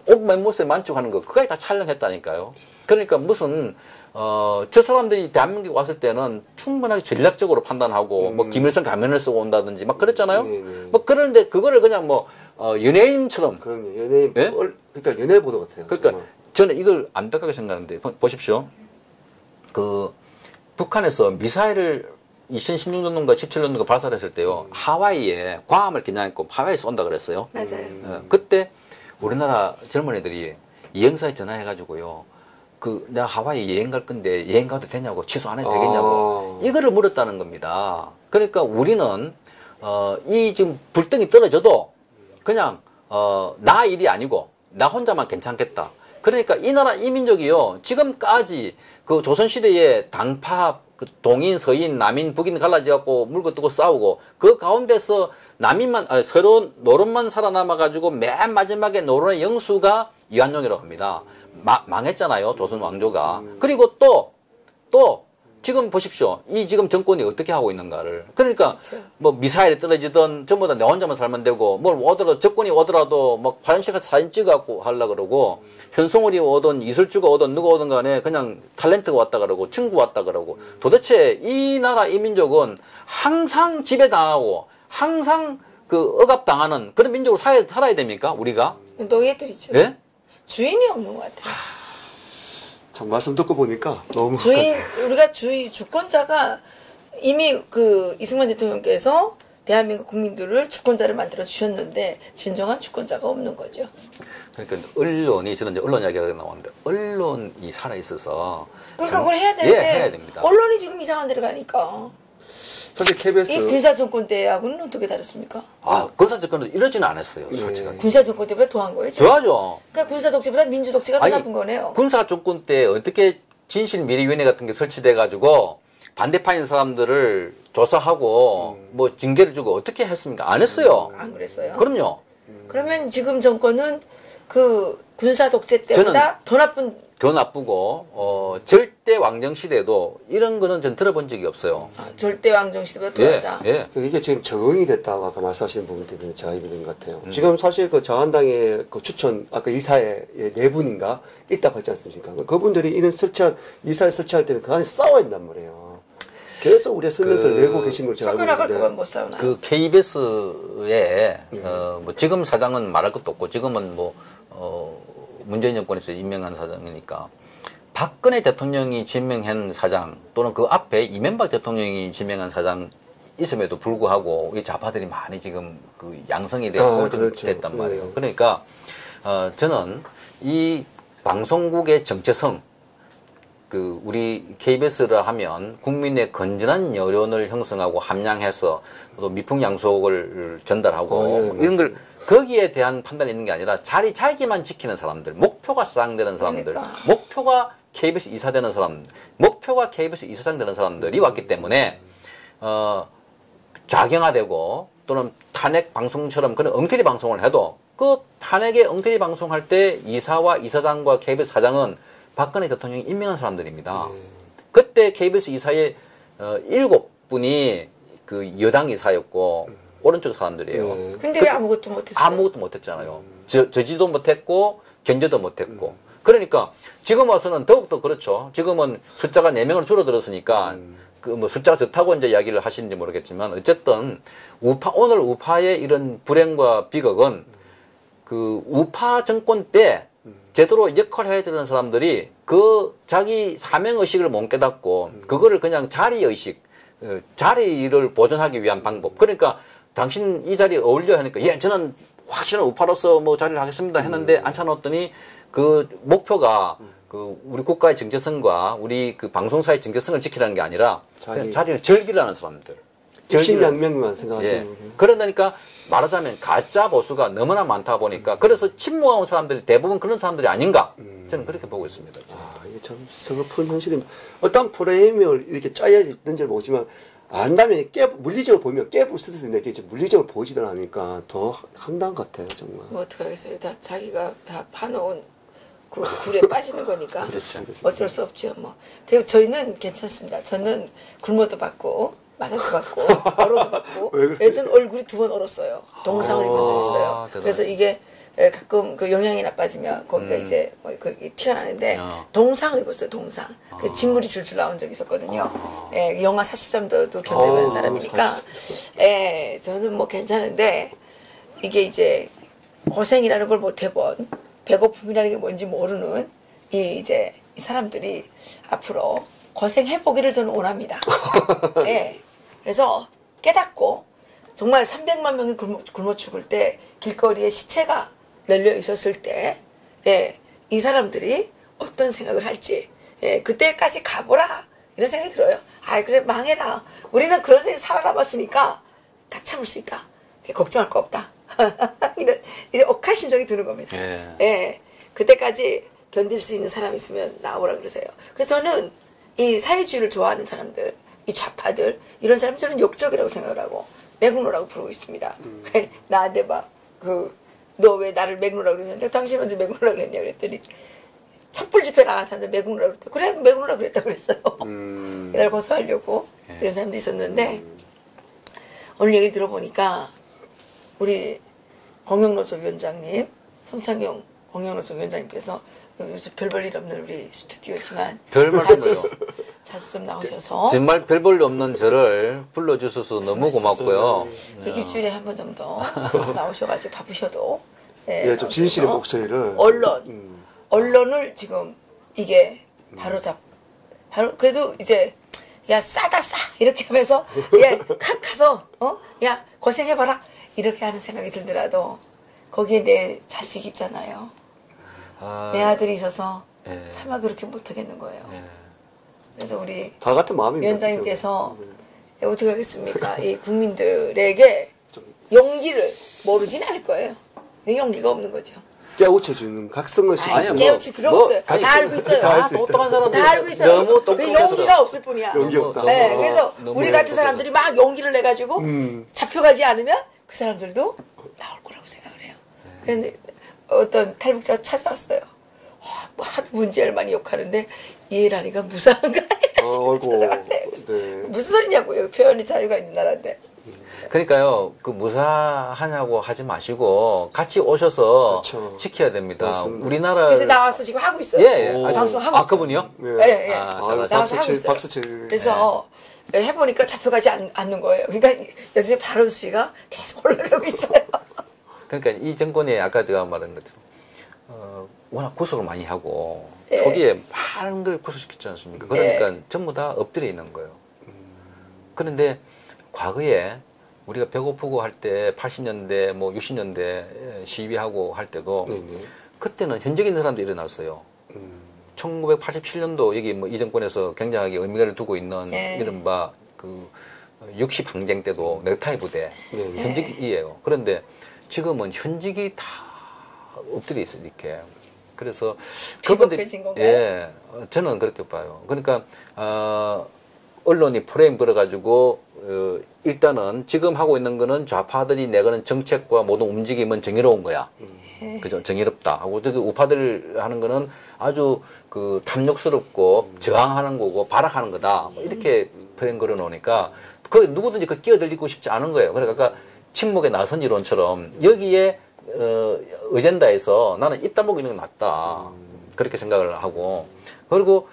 [SPEAKER 2] 옷 맨모습에 만족하는 거 그까지 다 촬영했다니까요. 그러니까 무슨 저 사람들이 대한민국 왔을 때는 충분하게 전략적으로 판단하고 뭐 김일성 가면을 쓰고 온다든지 막 그랬잖아요. 뭐 그런데 그거를 그냥 뭐 연예인처럼.
[SPEAKER 3] 그럼요. 연예인.
[SPEAKER 2] 예?
[SPEAKER 3] 그러니까 연예 보도 같아요.
[SPEAKER 2] 그러니까
[SPEAKER 3] 정말.
[SPEAKER 2] 저는 이걸 안타깝게 생각하는데 보십시오. 그 북한에서 미사일을 2016년도인가 17년도인가 발사를 했을 때요. 하와이에 괌을 겨냥했고 하와이에 쏜다 그랬어요.
[SPEAKER 1] 맞아요.
[SPEAKER 2] 그때 우리나라 젊은이들이 여행사에 전화해가지고요. 내가 하와이 여행 갈 건데 여행 가도 되냐고 취소 안 해도 되겠냐고 이거를 물었다는 겁니다. 그러니까 우리는 이 지금 불덩이 떨어져도 그냥 나 일이 아니고 나 혼자만 괜찮겠다. 그러니까 이 나라 이 민족이요 지금까지 그 조선시대에 당파 그 동인, 서인, 남인, 북인 갈라져갖고 물고 뜨고 싸우고 그 가운데서 서로 노론만 살아남아가지고 맨 마지막에 노론의 영수가 이완용이라고 합니다. 망했잖아요. 조선 왕조가. 그리고 또 지금 보십시오. 이 지금 정권이 어떻게 하고 있는가를. 그러니까
[SPEAKER 1] 그렇죠.
[SPEAKER 2] 뭐 미사일이 떨어지든 전부 다 내 혼자만 살면 되고 뭘 오더라도 정권이 오더라도 막 화장실 가서 사진 찍어갖고 하려고 그러고 현송월이 오든 이슬주가 오든 누가 오든 간에 그냥 탤런트가 왔다 그러고 친구 왔다 그러고 도대체 이 나라 이 민족은 항상 지배당하고 항상 그 억압당하는 그런 민족으로 살아야 됩니까? 우리가?
[SPEAKER 1] 노예들이죠.
[SPEAKER 2] 예?
[SPEAKER 1] 주인이 없는 것 같아요.
[SPEAKER 3] 참 말씀 듣고 보니까 너무
[SPEAKER 1] 우리가 주권자가 이미 그 이승만 대통령께서 대한민국 국민들을 주권자를 만들어 주셨는데 진정한 주권자가 없는 거죠.
[SPEAKER 2] 그러니까 언론이 저는 이제 언론 이야기가 나왔는데 언론이 살아 있어서
[SPEAKER 1] 그러니까 그걸 해야 되는데
[SPEAKER 2] 해야 됩니다.
[SPEAKER 1] 언론이 지금 이상한 데로 가니까
[SPEAKER 3] 사실 KBS
[SPEAKER 1] 이 군사 정권 때하고는 어떻게 다릅니까?
[SPEAKER 2] 군사 정권은 이러지는 않았어요.
[SPEAKER 3] 네.
[SPEAKER 2] 솔직하게.
[SPEAKER 1] 군사 정권 때보다 더한 거예요. 지금?
[SPEAKER 2] 더하죠.
[SPEAKER 1] 그러니까 군사 독재보다 민주 독재가 더 나쁜 거네요.
[SPEAKER 2] 군사 정권 때 어떻게 진실미래위원회 같은 게 설치돼 가지고 반대파인 사람들을 조사하고 뭐 징계를 주고 어떻게 했습니까? 안 했어요.
[SPEAKER 1] 안 그랬어요.
[SPEAKER 2] 그럼요.
[SPEAKER 1] 그러면 지금 정권은 그 군사 독재 때보다
[SPEAKER 2] 더 나쁘고 절대 왕정 시대도 이런 거는 전 들어본 적이 없어요.
[SPEAKER 1] 절대 왕정 시대보다 더하다.
[SPEAKER 2] 예.
[SPEAKER 3] 이게 지금 적응이 됐다고 아까 말씀하시는 부분 때문에 제안이 되는 것 같아요. 지금 사실 그 자한당의 그 추천 아까 이사회 네 분인가 있다고 했지 않습니까? 그분들이 이런 이사회 설치할 때는 그 안에 싸워야 된단 말이에요. 계속 우리가 설명서를 내고 계신 걸 제가 알고
[SPEAKER 1] 쫓겨나갈
[SPEAKER 3] 있는데
[SPEAKER 1] 거면 못 싸우나요?
[SPEAKER 2] 그 KBS에 뭐 지금 사장은 말할 것도 없고 지금은 뭐 문재인 정권에서 임명한 사장이니까 박근혜 대통령이 지명한 사장 또는 그 앞에 이명박 대통령이 지명한 사장 있음에도 불구하고 이 좌파들이 많이 지금 그 양성이 되고
[SPEAKER 3] 그렇죠.
[SPEAKER 2] 됐단 말이에요.
[SPEAKER 3] 네.
[SPEAKER 2] 그러니까 저는 이 방송국의 정체성 그 우리 KBS를 하면 국민의 건전한 여론을 형성하고 함양해서 또 미풍양속을 전달하고 이런 걸 거기에 대한 판단이 있는 게 아니라 자기만 지키는 사람들, 목표가 사장되는 사람들,
[SPEAKER 1] 그러니까.
[SPEAKER 2] 목표가 KBS 이사되는 사람, 목표가 KBS 이사장 되는 사람들이 왔기 때문에 좌경화되고 또는 탄핵 방송처럼 그런 엉터리 방송을 해도 그 탄핵의 엉터리 방송할 때 이사와 이사장과 KBS 사장은 박근혜 대통령이 임명한 사람들입니다. 그때 KBS 이사의 7분이 그 여당 이사였고 오른쪽 사람들이에요.
[SPEAKER 1] 근데 왜 아무것도 못했어요?
[SPEAKER 2] 아무것도 못했잖아요. 저지도 못했고 견제도 못했고. 그러니까 지금 와서는 더욱더 그렇죠. 지금은 숫자가 4명으로 줄어들었으니까 그 뭐 숫자가 좋다고 이제 이야기를 하시는지 모르겠지만 어쨌든 오늘 우파의 이런 불행과 비극은 그 우파 정권 때 제대로 역할을 해야 되는 사람들이 그 자기 사명의식을 못 깨닫고 그거를 그냥 자리의식, 자리를 보존하기 위한 방법. 그러니까 당신 이 자리에 어울려야 하니까 예, 저는 확실한 우파로서 뭐 자리를 하겠습니다 했는데 앉혀놓았더니 그 목표가 그 우리 국가의 정체성과 우리 그 방송사의 정체성을 지키라는 게 아니라 그냥 자리를 즐기라는 사람들.
[SPEAKER 3] 일신양명만 생각하시는 거예요.
[SPEAKER 2] 그러니까 말하자면 가짜 보수가 너무나 많다 보니까 그래서 침묵하는 사람들이 대부분 그런 사람들이 아닌가 저는 그렇게 보고 있습니다.
[SPEAKER 3] 이게 참 서글픈 현실입니다. 어떤 프레임을 이렇게 짜야 되는지를 모르지만 안다면 물리적으로 보면 깨부를 수도 있는데 물리적으로 보이지도 않으니까 더 황당한 것 같아요 정말.
[SPEAKER 1] 뭐 어떡하겠어요. 다 자기가 다 파놓은 그 굴에 빠지는 거니까 어쩔 수 없죠. 뭐. 그리고 저희는 괜찮습니다. 저는 굶어도 받고 마사도 받고 얼어도 받고 예전 얼굴이 2번 얼었어요. 동상을 입은 적 있어요. 그래서 이게 가끔 그 영양이 나빠지면 거기가 이제 뭐 티가 나는데 동상을 입었어요. 동상. 그 진물이 줄줄 나온 적이 있었거든요. 예, 영하 43도도 견뎌본 사람이니까 저는 뭐 괜찮은데 이게 이제 고생이라는 걸 못 해본 배고픔이라는 게 뭔지 모르는 이 사람들이 앞으로 고생해보기를 저는 원합니다. 예. 그래서 깨닫고 정말 300만 명이 굶어 죽을 때 길거리에 시체가 널려 있었을 때 이 사람들이 어떤 생각을 할지 그때까지 가보라 이런 생각이 들어요. 그래 망해라. 우리는 그런 생각에 살아남았으니까 다 참을 수 있다. 걱정할 거 없다. 이런 이제 억하심정이 드는 겁니다. 그때까지 견딜 수 있는 사람이 있으면 나오라 그러세요. 그래서 저는 이 사회주의를 좋아하는 사람들, 이 좌파들 이런 사람 저는 욕적이라고 생각을 하고 매국노라고 부르고 있습니다. 나한테 막 너 왜 나를 매국노라고 그러는데 당신 언제 매국노라고 그랬냐 그랬더니 촛불 집회 나간 사람들 매국노라고 그랬대. 그래 매국노라고 그랬다고 그랬어요. 날 고소하려고 이런 사람도 있었는데 오늘 얘기를 들어보니까 우리 공영노조 위원장님 성창경 공영노조 위원장님께서 요즘 별 볼 일 없는 우리 스튜디오지만
[SPEAKER 2] 별 말씀을요.
[SPEAKER 1] 자주 좀 나오셔서
[SPEAKER 2] 정말 별 볼 일 없는 저를 불러주셔서 너무 고맙고요.
[SPEAKER 1] 일주일에 한 번 정도 나오셔가지고 바쁘셔도
[SPEAKER 3] 좀 진실의 목소리를
[SPEAKER 1] 언론을 지금 이게 바로 그래도 이제 야 싸다 싸 이렇게 하면서 야칵 가서 야 고생해봐라 이렇게 하는 생각이 들더라도 거기에 내 자식이 있잖아요. 내 아들이 있어서
[SPEAKER 2] 예.
[SPEAKER 1] 차마 그렇게 못하겠는 거예요.
[SPEAKER 2] 예.
[SPEAKER 1] 그래서 우리
[SPEAKER 3] 다 같은 마음입니다.
[SPEAKER 1] 위원장님께서 어떻게 하겠습니까? 이 국민들에게 용기를 모르진 않을 거예요. 용기가 없는 거죠.
[SPEAKER 3] 깨우쳐주는 각성을
[SPEAKER 2] 아니야,
[SPEAKER 3] 시키는
[SPEAKER 1] 깨우칠 필요 없어요. 다 알고 있어요.
[SPEAKER 3] 다 알수 있어요.
[SPEAKER 2] 똑똑한 사람들
[SPEAKER 1] 다 알고 있어요.
[SPEAKER 2] 너무
[SPEAKER 1] 그
[SPEAKER 2] 똑똑해서
[SPEAKER 1] 용기가 없을 뿐이야.
[SPEAKER 3] 용기 없다.
[SPEAKER 1] 네, 그래서
[SPEAKER 2] 너무
[SPEAKER 1] 우리 같은
[SPEAKER 2] 똑똑해서.
[SPEAKER 1] 사람들이 막 용기를 내가지고 잡혀가지 않으면 그 사람들도 나올 거라고 생각을 해요. 그런데 어떤 탈북자가 찾아왔어요. 뭐 하도 문제를 많이 욕하는데 이해라니까 무사한 거예요.
[SPEAKER 3] 어이구.
[SPEAKER 1] 찾아왔대.
[SPEAKER 3] 네.
[SPEAKER 1] 무슨 소리냐고요. 표현의 자유가 있는 나라인데.
[SPEAKER 2] 그러니까요, 그 무사하냐고 하지 마시고 같이 오셔서
[SPEAKER 3] 그렇죠.
[SPEAKER 2] 지켜야 됩니다.
[SPEAKER 3] 맞습니다.
[SPEAKER 2] 우리나라
[SPEAKER 1] 그래서 나와서 지금 하고 있어요.
[SPEAKER 2] 예,
[SPEAKER 3] 오.
[SPEAKER 1] 방송하고 있어요.
[SPEAKER 2] 그분이요?
[SPEAKER 3] 네.
[SPEAKER 1] 예, 예.
[SPEAKER 2] 아,
[SPEAKER 3] 아유,
[SPEAKER 1] 나와서 하고
[SPEAKER 3] 박수
[SPEAKER 1] 있어요.
[SPEAKER 3] 칠.
[SPEAKER 1] 그래서 해보니까 잡혀가지 않는 거예요. 그러니까 요즘에 발언 수위가 계속 올라가고 있어요.
[SPEAKER 2] 그러니까 이 정권이 아까 제가 말한 것처럼 워낙 구속을 많이 하고
[SPEAKER 1] 예.
[SPEAKER 2] 초기에 많은 걸 구속시켰지 않습니까? 그러니까 전부 다 엎드려 있는 거예요. 그런데 과거에 우리가 배고프고 할 때 80년대 뭐 60년대 시위하고 할 때도
[SPEAKER 3] 네네.
[SPEAKER 2] 그때는 현직에 있는 사람들이 일어났어요. 1987년도 여기 뭐 이 정권에서 굉장하게 의미를 두고 있는
[SPEAKER 1] 네.
[SPEAKER 2] 이른바 그 60 항쟁 때도 넥타이 부대
[SPEAKER 3] 네.
[SPEAKER 2] 현직이에요. 그런데 지금은 현직이 다 엎드려 있어요, 이렇게. 그래서
[SPEAKER 1] 비겁해진 건가요?
[SPEAKER 2] 예, 저는 그렇게 봐요. 그러니까 언론이 프레임 걸어가지고 일단은 지금 하고 있는 거는 좌파들이 내거는 정책과 모든 움직임은 정의로운 거야. 그죠? 정의롭다 하고 저기 우파들 하는 거는 아주 그 탐욕스럽고 저항하는 거고 발악하는 거다. 뭐 이렇게 프레임 걸어 놓으니까 그 누구든지 그 끼어들리고 싶지 않은 거예요. 그러니까 침묵의 나선 이론처럼 여기에 어젠다에서 나는 입 다물고 있는 게 낫다. 그렇게 생각을 하고 그리고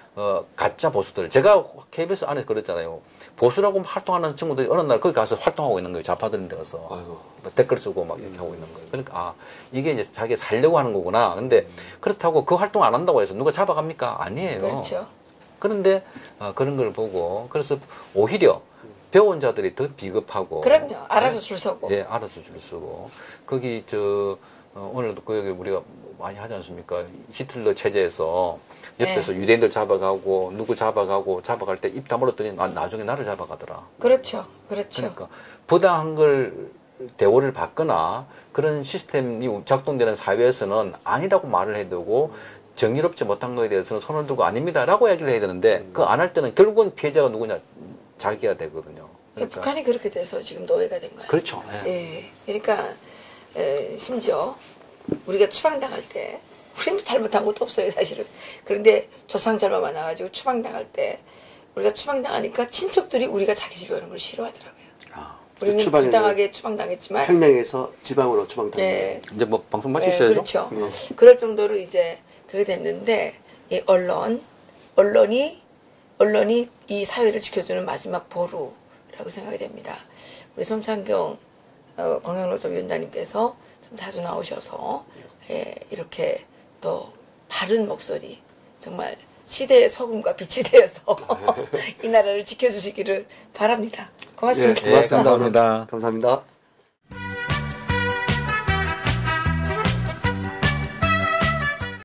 [SPEAKER 2] 가짜 보수들 제가 KBS 안에서 그랬잖아요. 보수라고 활동하는 친구들이 어느 날 거기 가서 활동하고 있는 거예요. 좌파들인데 가서
[SPEAKER 3] 아이고.
[SPEAKER 2] 뭐 댓글 쓰고 막 이렇게 하고 있는 거예요. 그러니까 이게 이제 자기 살려고 하는 거구나. 근데 그렇다고 그 활동 안 한다고 해서 누가 잡아갑니까? 아니에요.
[SPEAKER 1] 그렇죠.
[SPEAKER 2] 그런데 그런 걸 보고 그래서 오히려 배운 자들이 더 비겁하고
[SPEAKER 1] 그럼요. 알아서 줄 서고.
[SPEAKER 2] 예, 알아서 줄 서고 거기 오늘도 그 여기 우리가 많이 하지 않습니까? 히틀러 체제에서 옆에서 유대인들 잡아가고 누구 잡아갈 때 입 다물었더니 나중에 나를 잡아가더라.
[SPEAKER 1] 그렇죠. 그렇죠.
[SPEAKER 2] 그러니까 부당한 걸 대우를 받거나 그런 시스템이 작동되는 사회에서는 아니라고 말을 해야 되고 정의롭지 못한 거에 대해서는 손을 들고 아닙니다라고 얘기를 해야 되는데 그 안 할 때는 결국은 피해자가 누구냐 자기가 되거든요. 그러니까.
[SPEAKER 1] 북한이 그렇게 돼서 지금 노예가 된 거예요.
[SPEAKER 2] 그렇죠. 예.
[SPEAKER 1] 예. 그러니까 심지어 우리가 추방당할 때 우리는 잘못한 것도 없어요 사실은. 그런데 조상잘못 많아가지고 추방당할 때 우리가 추방당하니까 친척들이 우리가 자기 집에 오는 걸 싫어하더라고요. 우리는
[SPEAKER 3] 추방이
[SPEAKER 1] 부당하게 추방당했지만
[SPEAKER 3] 평양에서 지방으로 추방당했어요.
[SPEAKER 1] 예.
[SPEAKER 2] 이제 뭐 방송
[SPEAKER 1] 예,
[SPEAKER 2] 마치셔야죠.
[SPEAKER 1] 그렇죠. 그럴 정도로 이제 그렇게 됐는데 이 언론이 이 사회를 지켜주는 마지막 보루라고 생각이 됩니다. 우리 손창경 광역노조 위원장님께서 좀 자주 나오셔서 이렇게 또 바른 목소리 정말 시대의 소금과 빛이 되어서 이 나라를 지켜주시기를 바랍니다. 고맙습니다.
[SPEAKER 3] 예, 고맙습니다.
[SPEAKER 2] 감사합니다.
[SPEAKER 3] 감사합니다.